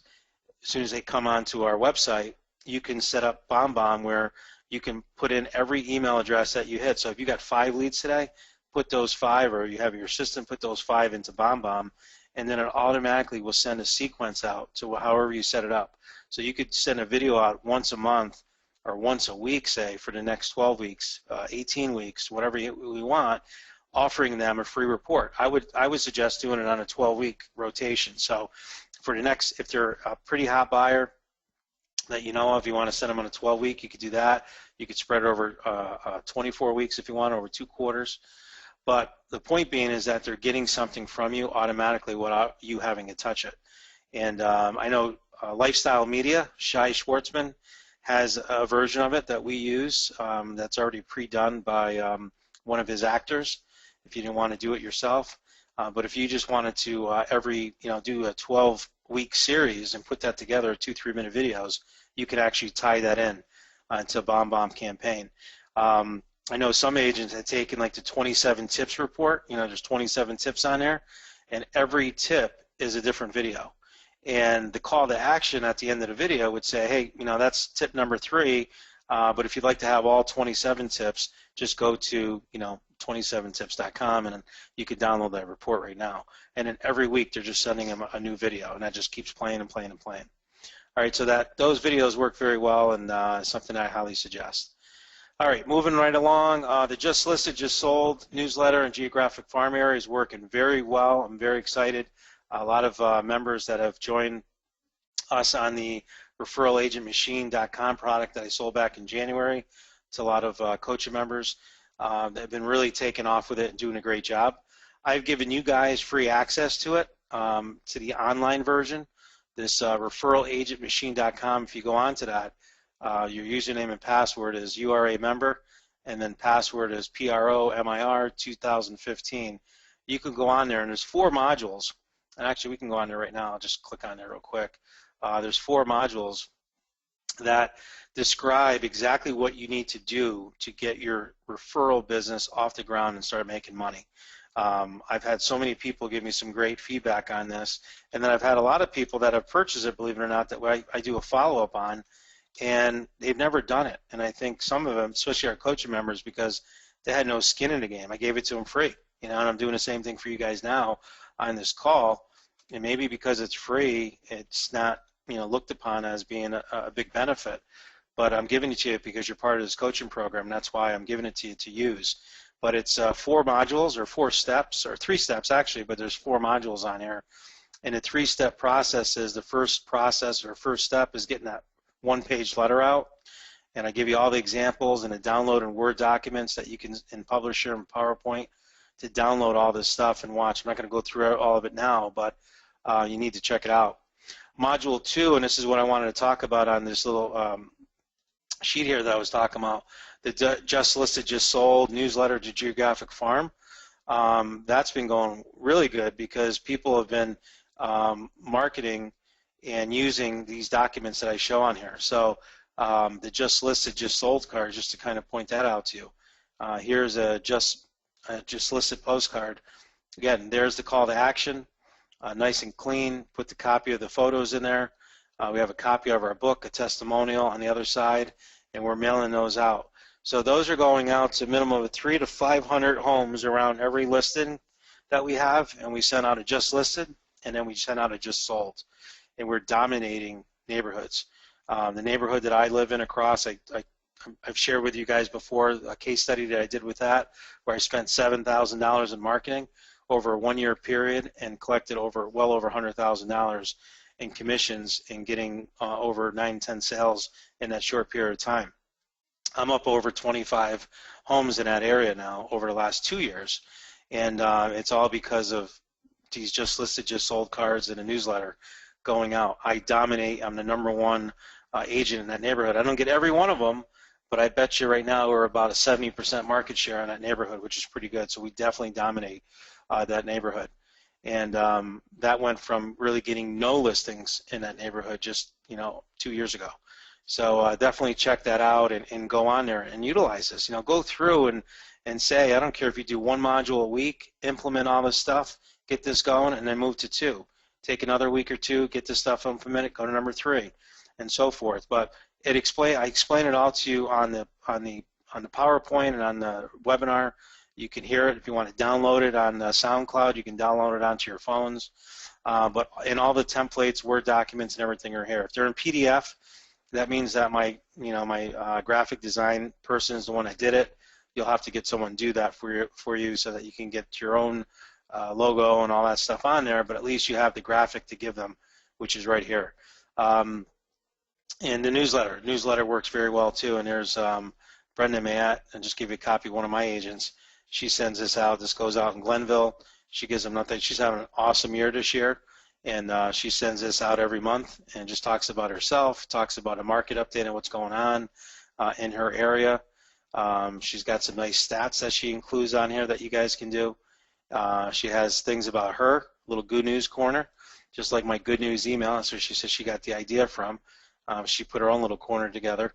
As soon as they come onto our website, you can set up BombBomb where you can put in every email address that you hit. So if you got 5 leads today, put those 5, or you have your assistant put those 5 into BombBomb, and then it automatically will send a sequence out to however you set it up. So you could send a video out once a month or once a week, say, for the next 12 weeks, 18 weeks, whatever we want, offering them a free report. I would suggest doing it on a 12-week rotation. So for the next, if they're a pretty hot buyer that you know of, you want to send them on a 12-week, you could do that. You could spread it over 24 weeks if you want, over 2 quarters. But the point being is that they're getting something from you automatically without you having to touch it. And I know Lifestyle Media, Shai Schwartzman, has a version of it that we use that's already pre-done by one of his actors, if you didn't want to do it yourself. But if you just wanted to do a 12-week series and put that together, 2 3-minute videos, you could actually tie that in to a BombBomb campaign. I know some agents have taken like the 27 tips report. There's 27 tips on there, and every tip is a different video. And the call to action at the end of the video would say, hey, that's tip number 3, but if you'd like to have all 27 tips, just go to 27tips.com, and you can download that report right now. And then every week they're just sending them a new video, and that just keeps playing and playing and playing. All right, so those videos work very well, and something I highly suggest. All right, moving right along, the Just Listed, Just Sold newsletter and geographic farm area is working very well. I'm very excited. A lot of members that have joined us on the referralagentmachine.com product that I sold back in January to a lot of coaching members that have been really taking off with it and doing a great job. I've given you guys free access to it, to the online version, this referralagentmachine.com. If you go on to that, your username and password is you are a member, and then password is PROMIR 2015. You can go on there, and there's 4 modules. And actually, we can go on there right now. I'll just click on there real quick. There's 4 modules that describe exactly what you need to do to get your referral business off the ground and start making money. I've had so many people give me some great feedback on this, and then I've had a lot of people that have purchased it, believe it or not, that I do a follow-up on, and they've never done it. And I think some of them, especially our coaching members, because they had no skin in the game, I gave it to them free. And I'm doing the same thing for you guys now on this call, and maybe because it's free, it's not looked upon as being a big benefit, but I'm giving it to you because you're part of this coaching program, and that's why I'm giving it to you to use. But it's 4 modules, or 4 steps, or 3 steps actually, but there's 4 modules on here. And the 3-step process is, the first process or first step is getting that 1-page letter out, and I give you all the examples and the download in Word documents that you can in Publisher and PowerPoint to download all this stuff and watch. I'm not going to go through all of it now, but you need to check it out. Module 2, and this is what I wanted to talk about on this little sheet here that I was talking about, the Just Listed, Just Sold newsletter to Geographic Farm. That's been going really good because people have been marketing and using these documents that I show on here. So the Just Listed, Just Sold card, just to kind of point that out to you. Here's a Just Listed postcard. Again, there's the call to action, nice and clean. Put the copy of the photos in there. We have a copy of our book, a testimonial on the other side, and we're mailing those out. So those are going out to a minimum of 300 to 500 homes around every listing that we have, and we send out a Just Listed, and then we send out a Just Sold, and we're dominating neighborhoods. The neighborhood that I live in across, I've shared with you guys before a case study that I did with that, where I spent $7,000 in marketing over a 1-year period and collected well over $100,000 in commissions and getting over 9-10 sales in that short period of time. I'm up over 25 homes in that area now over the last 2 years, and it's all because of these Just Listed, Just Sold cards and a newsletter going out. I dominate. I'm the #1 agent in that neighborhood. I don't get every one of them, but I bet you right now we're about a 70% market share in that neighborhood, which is pretty good. So we definitely dominate that neighborhood. And that went from really getting no listings in that neighborhood just 2 years ago. So definitely check that out and go on there and utilize this. Go through and say, I don't care if you do 1 module a week, implement all this stuff, get this going, and then move to 2. Take another week or 2, get this stuff implemented, go to number 3, and so forth. But I explain it all to you on the PowerPoint and on the webinar. You can hear it. If you want to download it on SoundCloud, you can download it onto your phones. But in all the templates, Word documents, and everything are here. If they're in PDF, that means that my graphic design person is the one that did it. You'll have to get someone to do that for you so that you can get your own logo and all that stuff on there. But at least you have the graphic to give them, which is right here. And the newsletter works very well too. And there's Brenda Mayette, and just give you a copy of one of my agents. She sends this out. This goes out in Glenville. She gives them nothing. She's having an awesome year this year, and she sends this out every month and just talks about herself, talks about a market update and what's going on in her area. She's got some nice stats that she includes on here that you guys can do. She has things about her, little good news corner, just like my good news email. That's where she says she got the idea from. She put her own little corner together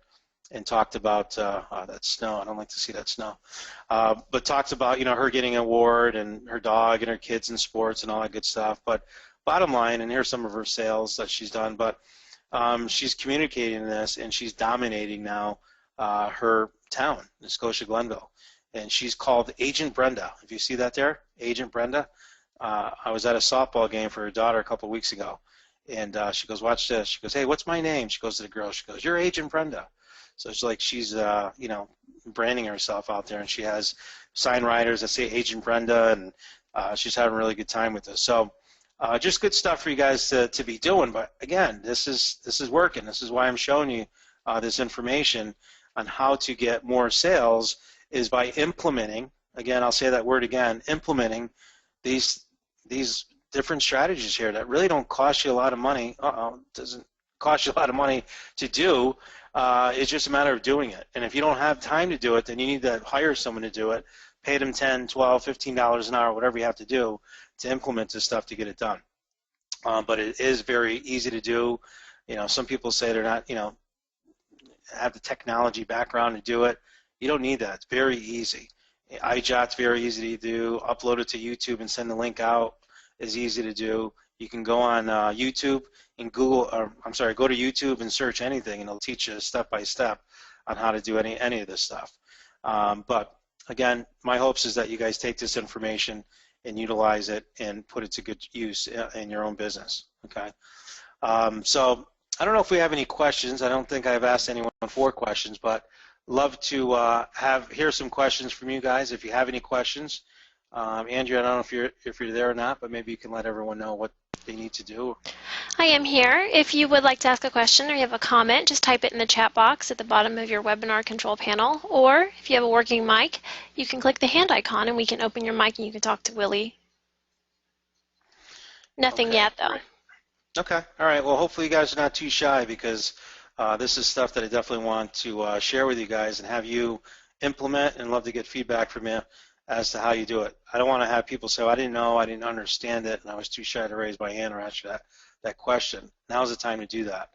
and talked about that snow. I don't like to see that snow. But talked about her getting an award and her dog and her kids in sports and all that good stuff. But bottom line, and here's some of her sales that she's done, but she's communicating this and she's dominating now her town, Scotia Glenville. And she's called Agent Brenda. If you see that there, Agent Brenda. I was at a softball game for her daughter a couple of weeks ago, and she goes, watch this. She goes, hey, what's my name? She goes to the girl. She goes, you're Agent Brenda. So it's like she's, branding herself out there, and she has sign riders that say Agent Brenda, and she's having a really good time with this. So just good stuff for you guys to be doing. But again, this is working. This is why I'm showing you this information on how to get more sales, is by implementing. Again, I'll say that word again, implementing these different strategies here that really don't cost you a lot of money. Doesn't cost you a lot of money to do. It's just a matter of doing it. And if you don't have time to do it, then you need to hire someone to do it. Pay them $10, $12, $15 an hour, whatever you have to do to implement this stuff to get it done. But it is very easy to do. You know, some people say they're not, you know, have the technology background to do it. You don't need that. It's very easy. iJot's very easy to do. Upload it to YouTube and send the link out is easy to do. You can go on YouTube and Google, or I'm sorry, go to YouTube and search anything, and it'll teach you step by step on how to do any of this stuff. But again, my hopes is that you guys take this information and utilize it and put it to good use in your own business. Okay. So I don't know if we have any questions. I don't think I've asked anyone 4 questions, but love to hear some questions from you guys. If you have any questions, Andrea, I don't know if you're there or not, but maybe you can let everyone know what they need to do. I am here. If you would like to ask a question or you have a comment, just type it in the chat box at the bottom of your webinar control panel. Or if you have a working mic, you can click the hand icon and we can open your mic and you can talk to Willie. Nothing yet, though. Great. Okay. All right. Well, hopefully you guys are not too shy, because this is stuff that I definitely want to share with you guys and have you implement, and love to get feedback from you as to how you do it. I don't want to have people say, oh, I didn't know, I didn't understand it, and I was too shy to raise my hand or answer that question. Now's the time to do that.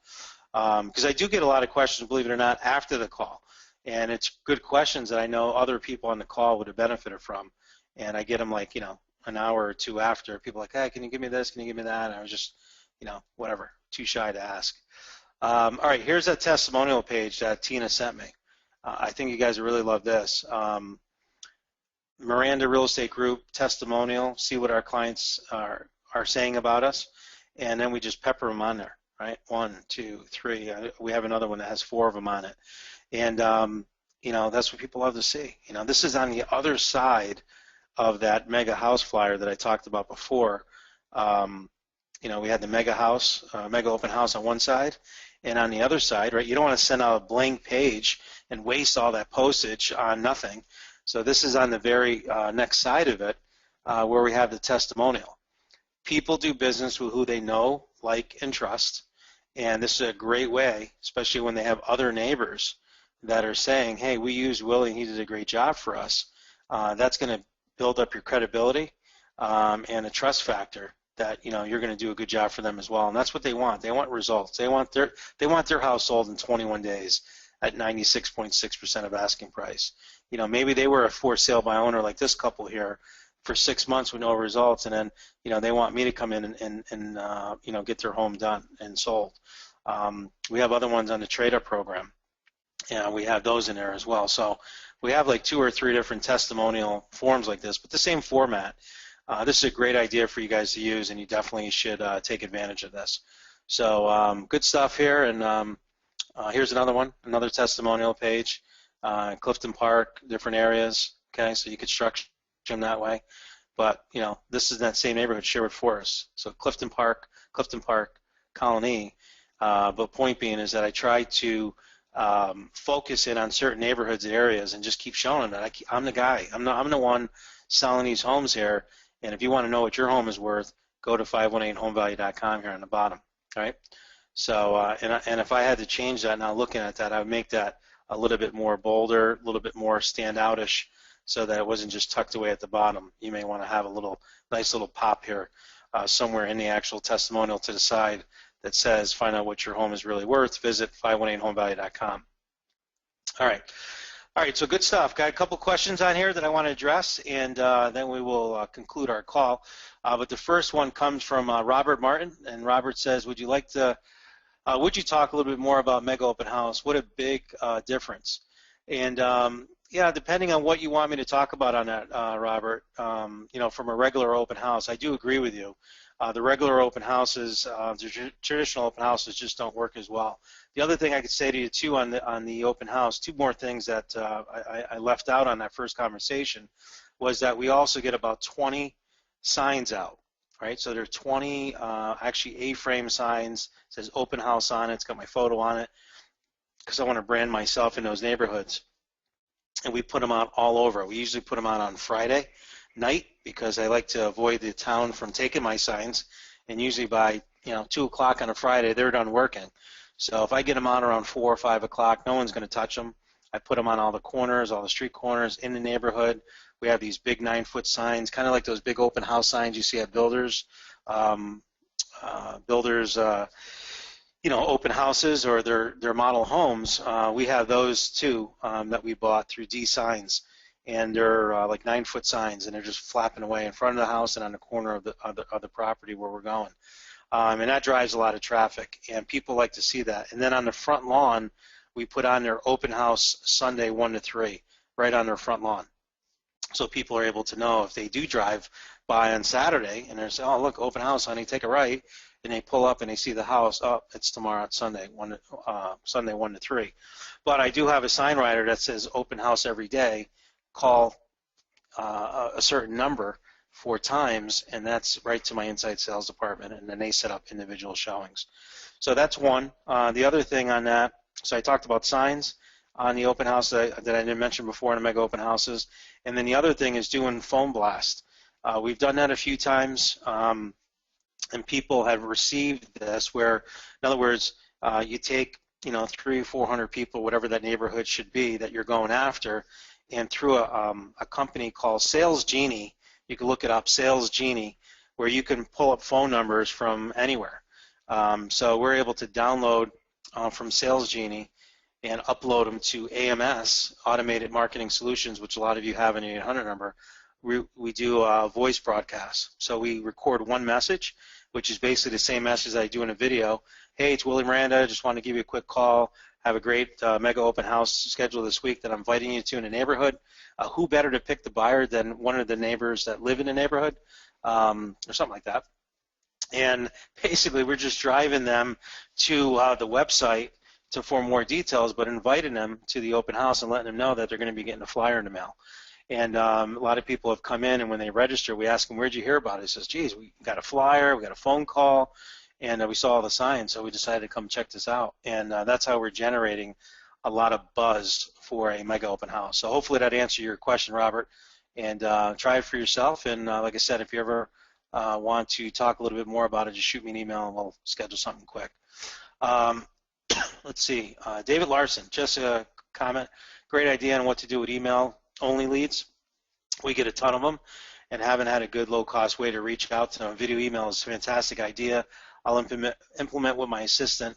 Because I do get a lot of questions, believe it or not, after the call. And it's good questions that I know other people on the call would have benefited from. And I get them like, you know, an hour or 2 after. People are like, hey, can you give me this? Can you give me that? And I was just, you know, whatever, too shy to ask. All right, here's a testimonial page that Tina sent me. I think you guys will really love this. Miranda Real Estate Group testimonial, see what our clients are saying about us, and then we just pepper them on there, right? 1, 2, 3. We have another one that has 4 of them on it. And, you know, that's what people love to see. You know, this is on the other side of that mega house flyer that I talked about before. You know, we had the mega house, mega open house on one side, and on the other side, right, you don't want to send out a blank page and waste all that postage on nothing. So this is on the very next side of it, where we have the testimonial. People do business with who they know, like, and trust, and this is a great way, especially when they have other neighbors that are saying, hey, we used Willie and he did a great job for us. That's going to build up your credibility and a trust factor that, you know, you're going to do a good job for them as well. And that's what they want. They want results. They want their house sold in 21 days at 96.6% of asking price. You know, maybe they were a for sale by owner like this couple here for 6 months with no results, and then, you know, they want me to come in and you know, get their home done and sold. We have other ones on the trade-up program, and we have those in there as well. So we have like 2 or 3 different testimonial forms like this, but the same format. This is a great idea for you guys to use, and you definitely should take advantage of this. So good stuff here, and here's another one, another testimonial page. Clifton Park, different areas, okay, so you could structure them that way. But, you know, this is that same neighborhood, Sherwood Forest. So Clifton Park, Colony. But point being is that I try to focus in on certain neighborhoods and areas and just keep showing them that I'm the guy. I'm the one selling these homes here. And if you want to know what your home is worth, go to 518homevalue.com here on the bottom, all right? So, and if I had to change that, now looking at that, I would make that a little bit more bolder, a little bit more standoutish, so that it wasn't just tucked away at the bottom. You may want to have a nice little pop here somewhere in the actual testimonial to the side that says, find out what your home is really worth, visit 518homevalue.com. All right. All right, so good stuff. Got a couple questions on here that I want to address, and then we will conclude our call. But the first one comes from Robert Martin, and Robert says, would you talk a little bit more about Mega Open House? What a big difference. And yeah, depending on what you want me to talk about on that, Robert, you know, from a regular open house, I do agree with you. The regular open houses, the traditional open houses just don't work as well. The other thing I could say to you too on the open house, 2 more things that I left out on that first conversation, was that we also get about 20 signs out. right? So there are 20 actually A-frame signs. It says open house on it. It's got my photo on it because I want to brand myself in those neighborhoods. And we put them out all over. We usually put them out on Friday night because I like to avoid the town from taking my signs. And usually by 2 o'clock on a Friday, they're done working. So if I get them out around 4 or 5 o'clock, no one's going to touch them. I put them on all the corners, all the street corners in the neighborhood. We have these big 9-foot signs, kind of like those big open house signs you see at builders, open houses or their model homes. We have those too that we bought through D Signs, and they're like 9-foot signs, and they're just flapping away in front of the house and on the corner of the property where we're going. And that drives a lot of traffic, and people like to see that. And then on the front lawn, we put on their open house Sunday 1 to 3, right on their front lawn. So people are able to know if they do drive by on Saturday and they're saying, oh, look, open house, honey, take a right, and they pull up and they see the house, oh, it's tomorrow, it's Sunday, Sunday 1 to 3. But I do have a sign rider that says open house every day, call a certain number 4 times, and that's right to my inside sales department, and then they set up individual showings. So that's one. The other thing on that, so I talked about signs on the open house that I didn't mention before in the mega open houses, and then the other thing is doing phone blast. We've done that a few times, and people have received this where, in other words, you take 300 or 400 people, whatever that neighborhood should be that you're going after, and through a company called Sales Genie, you can look it up, Sales Genie, where you can pull up phone numbers from anywhere. So we're able to download from Sales Genie and upload them to AMS, Automated Marketing Solutions, which a lot of you have an 800 number. We do voice broadcasts. So we record one message, which is basically the same message that I do in a video. Hey, it's Willie Miranda. Just wanted to give you a quick call. Have a great mega open house scheduled this week that I'm inviting you to in the neighborhood. Who better to pick the buyer than one of the neighbors that live in the neighborhood, or something like that. And basically, we're just driving them to the website for more details, but inviting them to the open house and letting them know that they're going to be getting a flyer in the mail. And a lot of people have come in, and when they register, we ask them, where'd you hear about it? He says, geez, we got a flyer, we got a phone call, and we saw all the signs, so we decided to come check this out. And that's how we're generating a lot of buzz for a mega open house. So hopefully that answered your question, Robert. And try it for yourself. And like I said, if you ever want to talk a little bit more about it, just shoot me an email, and we'll schedule something quick. Let's see. David Larson, just a comment. Great idea on what to do with email-only leads. We get a ton of them and haven't had a good low-cost way to reach out to them. Video email is a fantastic idea. I'll implement with my assistant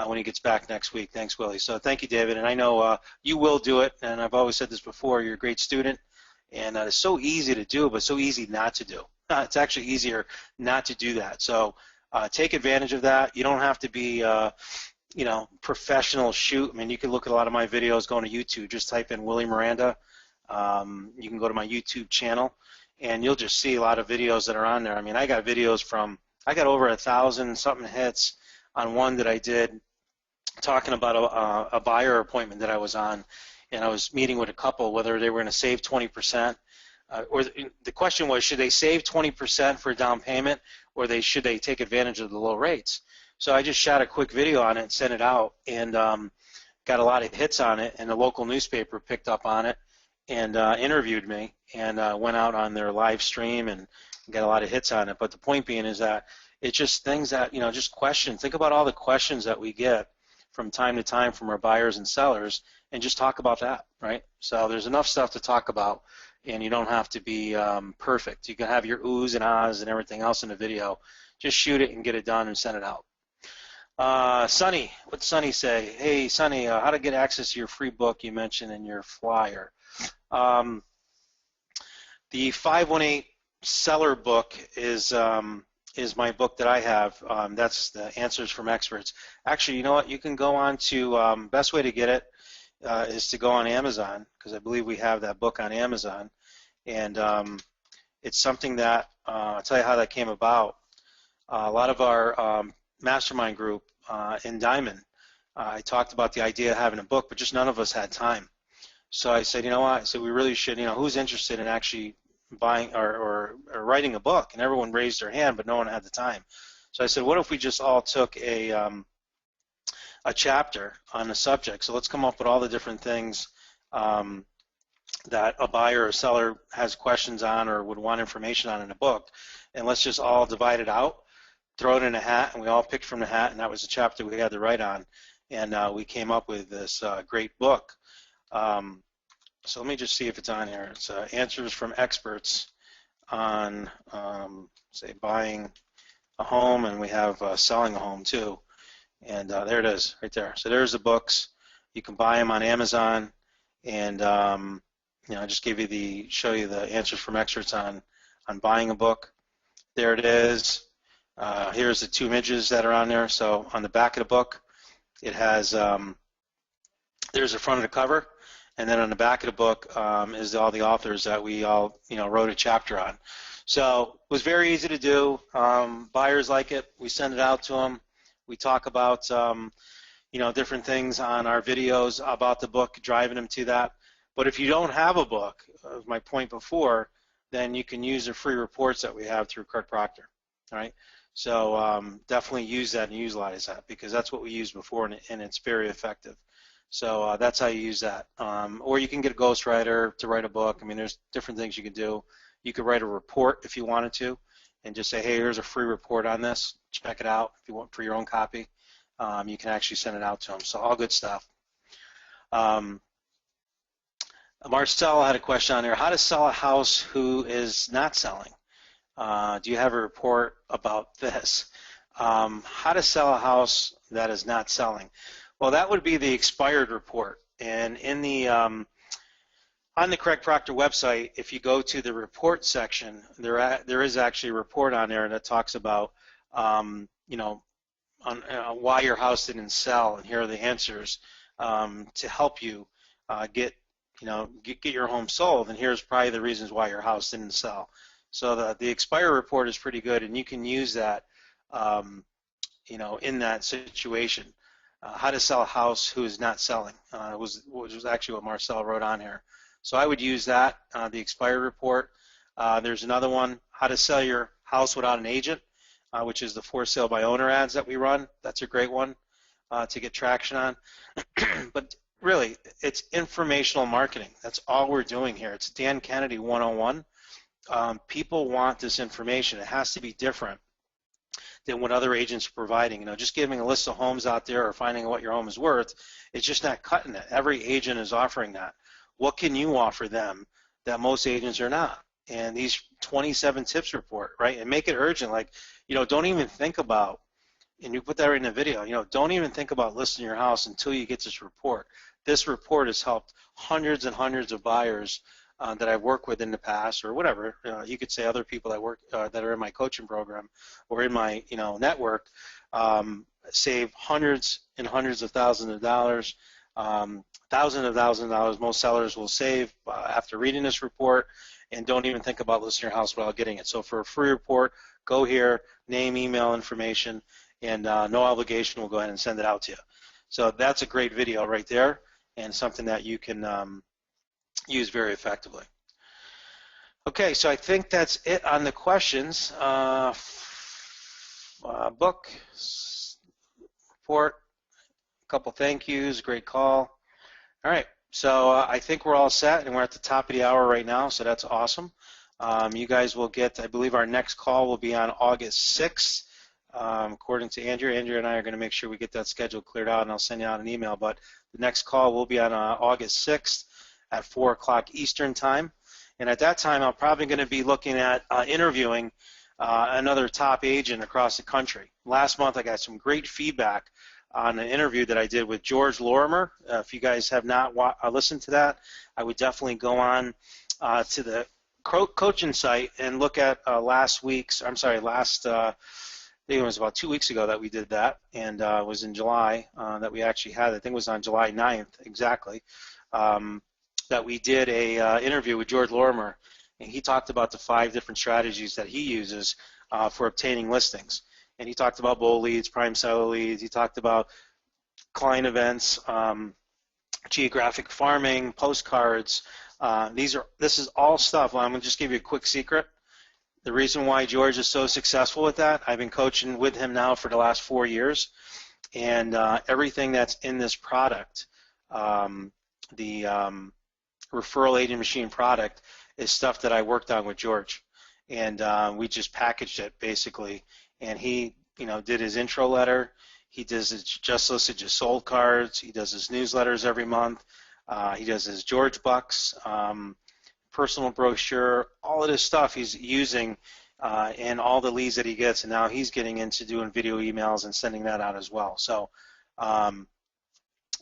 when he gets back next week. Thanks, Willie. So thank you, David. And I know you will do it, and I've always said this before, you're a great student, and it's so easy to do, but so easy not to do. It's actually easier not to do that. So take advantage of that. You don't have to be professional shoot. I mean, you can look at a lot of my videos going to YouTube. Just type in Willie Miranda. You can go to my YouTube channel, and you'll just see a lot of videos that are on there. I mean, I got videos I got over 1,000-something hits on one that I did talking about a buyer appointment that I was on, and I was meeting with a couple whether they were going to save 20%. Or the question was, should they save 20% for a down payment, or should they take advantage of the low rates? So I just shot a quick video on it and sent it out, and got a lot of hits on it, and the local newspaper picked up on it and interviewed me, and went out on their live stream and got a lot of hits on it. But the point being is that it's just things that, just questions. Think about all the questions that we get from time to time from our buyers and sellers, and just talk about that, right? So there's enough stuff to talk about, and you don't have to be perfect. You can have your oohs and ahs and everything else in the video. Just shoot it and get it done and send it out. Sonny, what's Sonny say? Hey, Sonny, how to get access to your free book you mentioned in your flyer. The 518 Seller book is my book that I have. That's the Answers from Experts. Actually, you know what? You can go on to, best way to get it is to go on Amazon, because I believe we have that book on Amazon. And it's something that, I'll tell you how that came about. A lot of our mastermind group in Diamond, I talked about the idea of having a book, but just none of us had time. So I said, you know what? I said we really should, who's interested in actually buying or writing a book, and everyone raised their hand, but no one had the time. So I said, what if we just all took a chapter on the subject? So let's come up with all the different things that a buyer or seller has questions on or would want information on in a book, and let's just all divide it out, throw it in a hat, and we all picked from the hat, and that was the chapter we had to write on, and we came up with this great book. So let me just see if it's on here. It's Answers from Experts on, say, buying a home, and we have selling a home too. And there it is, right there. So there's the books. You can buy them on Amazon, and I just gave you show you the Answers from Experts on buying a book. There it is. Here's the two images that are on there. So on the back of the book, it has there's the front of the cover, and then on the back of the book is all the authors that we all wrote a chapter on. So it was very easy to do. Buyers like it. We send it out to them. We talk about different things on our videos about the book, driving them to that. But if you don't have a book, my point before, then you can use the free reports that we have through Kirk Proctor. All right. So definitely use that and utilize that, because that's what we used before, and it's very effective. So that's how you use that. Or you can get a ghostwriter to write a book. I mean, there's different things you can do. You could write a report if you wanted to, and just say, hey, here's a free report on this. Check it out if you want for your own copy. You can actually send it out to them. So all good stuff. Marcel had a question on there. How to sell a house who is not selling? Do you have a report about this? How to sell a house that is not selling? Well, that would be the expired report. And in the on the Craig Proctor website, if you go to the report section, there is actually a report on there that talks about why your house didn't sell, and here are the answers to help you get your home sold. And here's probably the reasons why your house didn't sell. So the expired report is pretty good, and you can use that in that situation. How to sell a house who is not selling was actually what Marcel wrote on here. So I would use that, the expired report. There's another one, how to sell your house without an agent, which is the for sale by owner ads that we run. That's a great one to get traction on. But really, it's informational marketing. That's all we're doing here. It's Dan Kennedy 101. People want this information. It has to be different than what other agents are providing. Just giving a list of homes out there or finding what your home is worth, it's just not cutting it. Every agent is offering that. What can you offer them that most agents are not? And these 27 tips report, right? And make it urgent. Like, don't even think about, and you put that right in the video, don't even think about listing your house until you get this report. This report has helped hundreds and hundreds of buyers that I've worked with in the past, or whatever. You could say other people that work that are in my coaching program or in my network, save hundreds and hundreds of thousands of dollars, thousands of dollars. Most sellers will save after reading this report, and don't even think about listing your house without getting it. So for a free report, go here, name, email information, and no obligation. We'll go ahead and send it out to you. So that's a great video right there, and something that you can use very effectively. Okay, so I think that's it on the questions. Book, report, a couple thank yous, great call. All right, so I think we're all set, and we're at the top of the hour right now, so that's awesome. You guys will get, I believe our next call will be on August 6th, according to Andrea. Andrea and I are going to make sure we get that schedule cleared out, and I'll send you out an email. But the next call will be on August 6th at 4 o'clock Eastern Time. And at that time, I'm probably going to be looking at interviewing another top agent across the country. Last month, I got some great feedback on an interview that I did with George Lorimer. If you guys have not listened to that, I would definitely go on to the coaching site and look at last, I think it was about 2 weeks ago that we did that, and it was in July that we actually had, I think it was on July 9th exactly, that we did a interview with George Lorimer, and he talked about the 5 different strategies that he uses for obtaining listings. And he talked about bowl leads, prime seller leads, he talked about client events, geographic farming, postcards, This is all stuff. I'm going to just give you a quick secret. The reason why George is so successful with that, I've been coaching with him now for the last 4 years, and everything that's in this product, the referral agent machine product, is stuff that I worked on with George, and we just packaged it basically. And he, did his intro letter. He does his just listed, just sold cards. He does his newsletters every month. He does his George Bucks, personal brochure, all of this stuff he's using in all the leads that he gets, and now he's getting into doing video emails and sending that out as well. So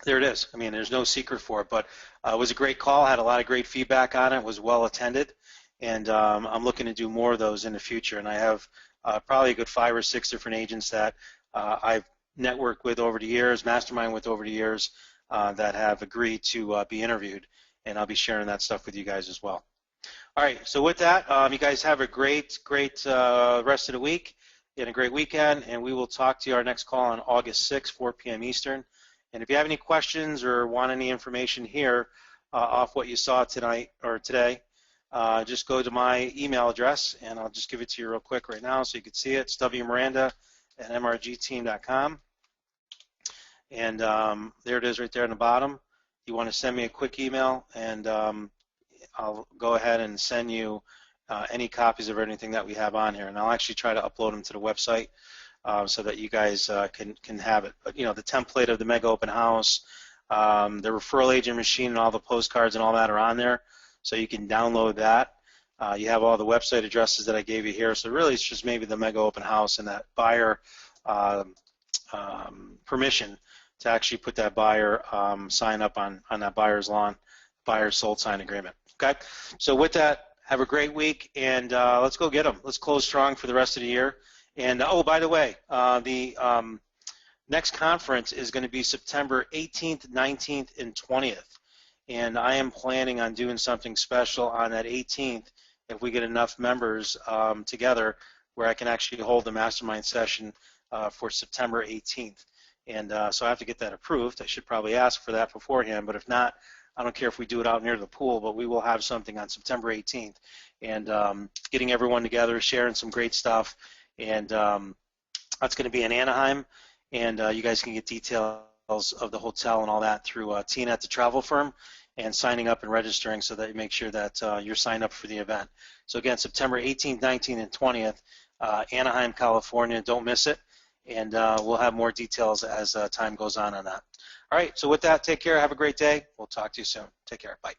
there it is. I mean, there's no secret for it, but it was a great call. Had a lot of great feedback on it. It was well attended, and I'm looking to do more of those in the future. And I have probably a good 5 or 6 different agents that I've networked with over the years, mastermind with over the years, that have agreed to be interviewed, and I'll be sharing that stuff with you guys as well. All right, so with that, you guys have a great rest of the week and a great weekend, and we will talk to you our next call on August 6th, 4 p.m. Eastern. And if you have any questions or want any information here off what you saw tonight or today, just go to my email address, and I'll just give it to you real quick right now so you can see it. It's wmiranda@mrgteam.com. And there it is right there on the bottom. You want to send me a quick email, and I'll go ahead and send you any copies of anything that we have on here. And I'll actually try to upload them to the website so that you guys can have it. But, the template of the Mega Open House, the referral agent machine, and all the postcards and all that are on there, so you can download that. You have all the website addresses that I gave you here. So really it's just maybe the Mega Open House and that buyer permission to actually put that buyer sign up on that buyer's lawn, buyer sold sign agreement. Okay, so with that, have a great week, and let's go get them. Let's close strong for the rest of the year. And oh, by the way, the next conference is going to be September 18th, 19th, and 20th. And I am planning on doing something special on that 18th if we get enough members together, where I can actually hold the mastermind session for September 18th. And so I have to get that approved. I should probably ask for that beforehand, but if not, I don't care if we do it out near the pool, but we will have something on September 18th. And getting everyone together, sharing some great stuff, and that's going to be in Anaheim. And you guys can get details of the hotel and all that through Tina at the travel firm, and signing up and registering so that you make sure that you're signed up for the event. So again, September 18th, 19th, and 20th, Anaheim, California. Don't miss it. And we'll have more details as time goes on that. All right, so with that, take care. Have a great day. We'll talk to you soon. Take care. Bye.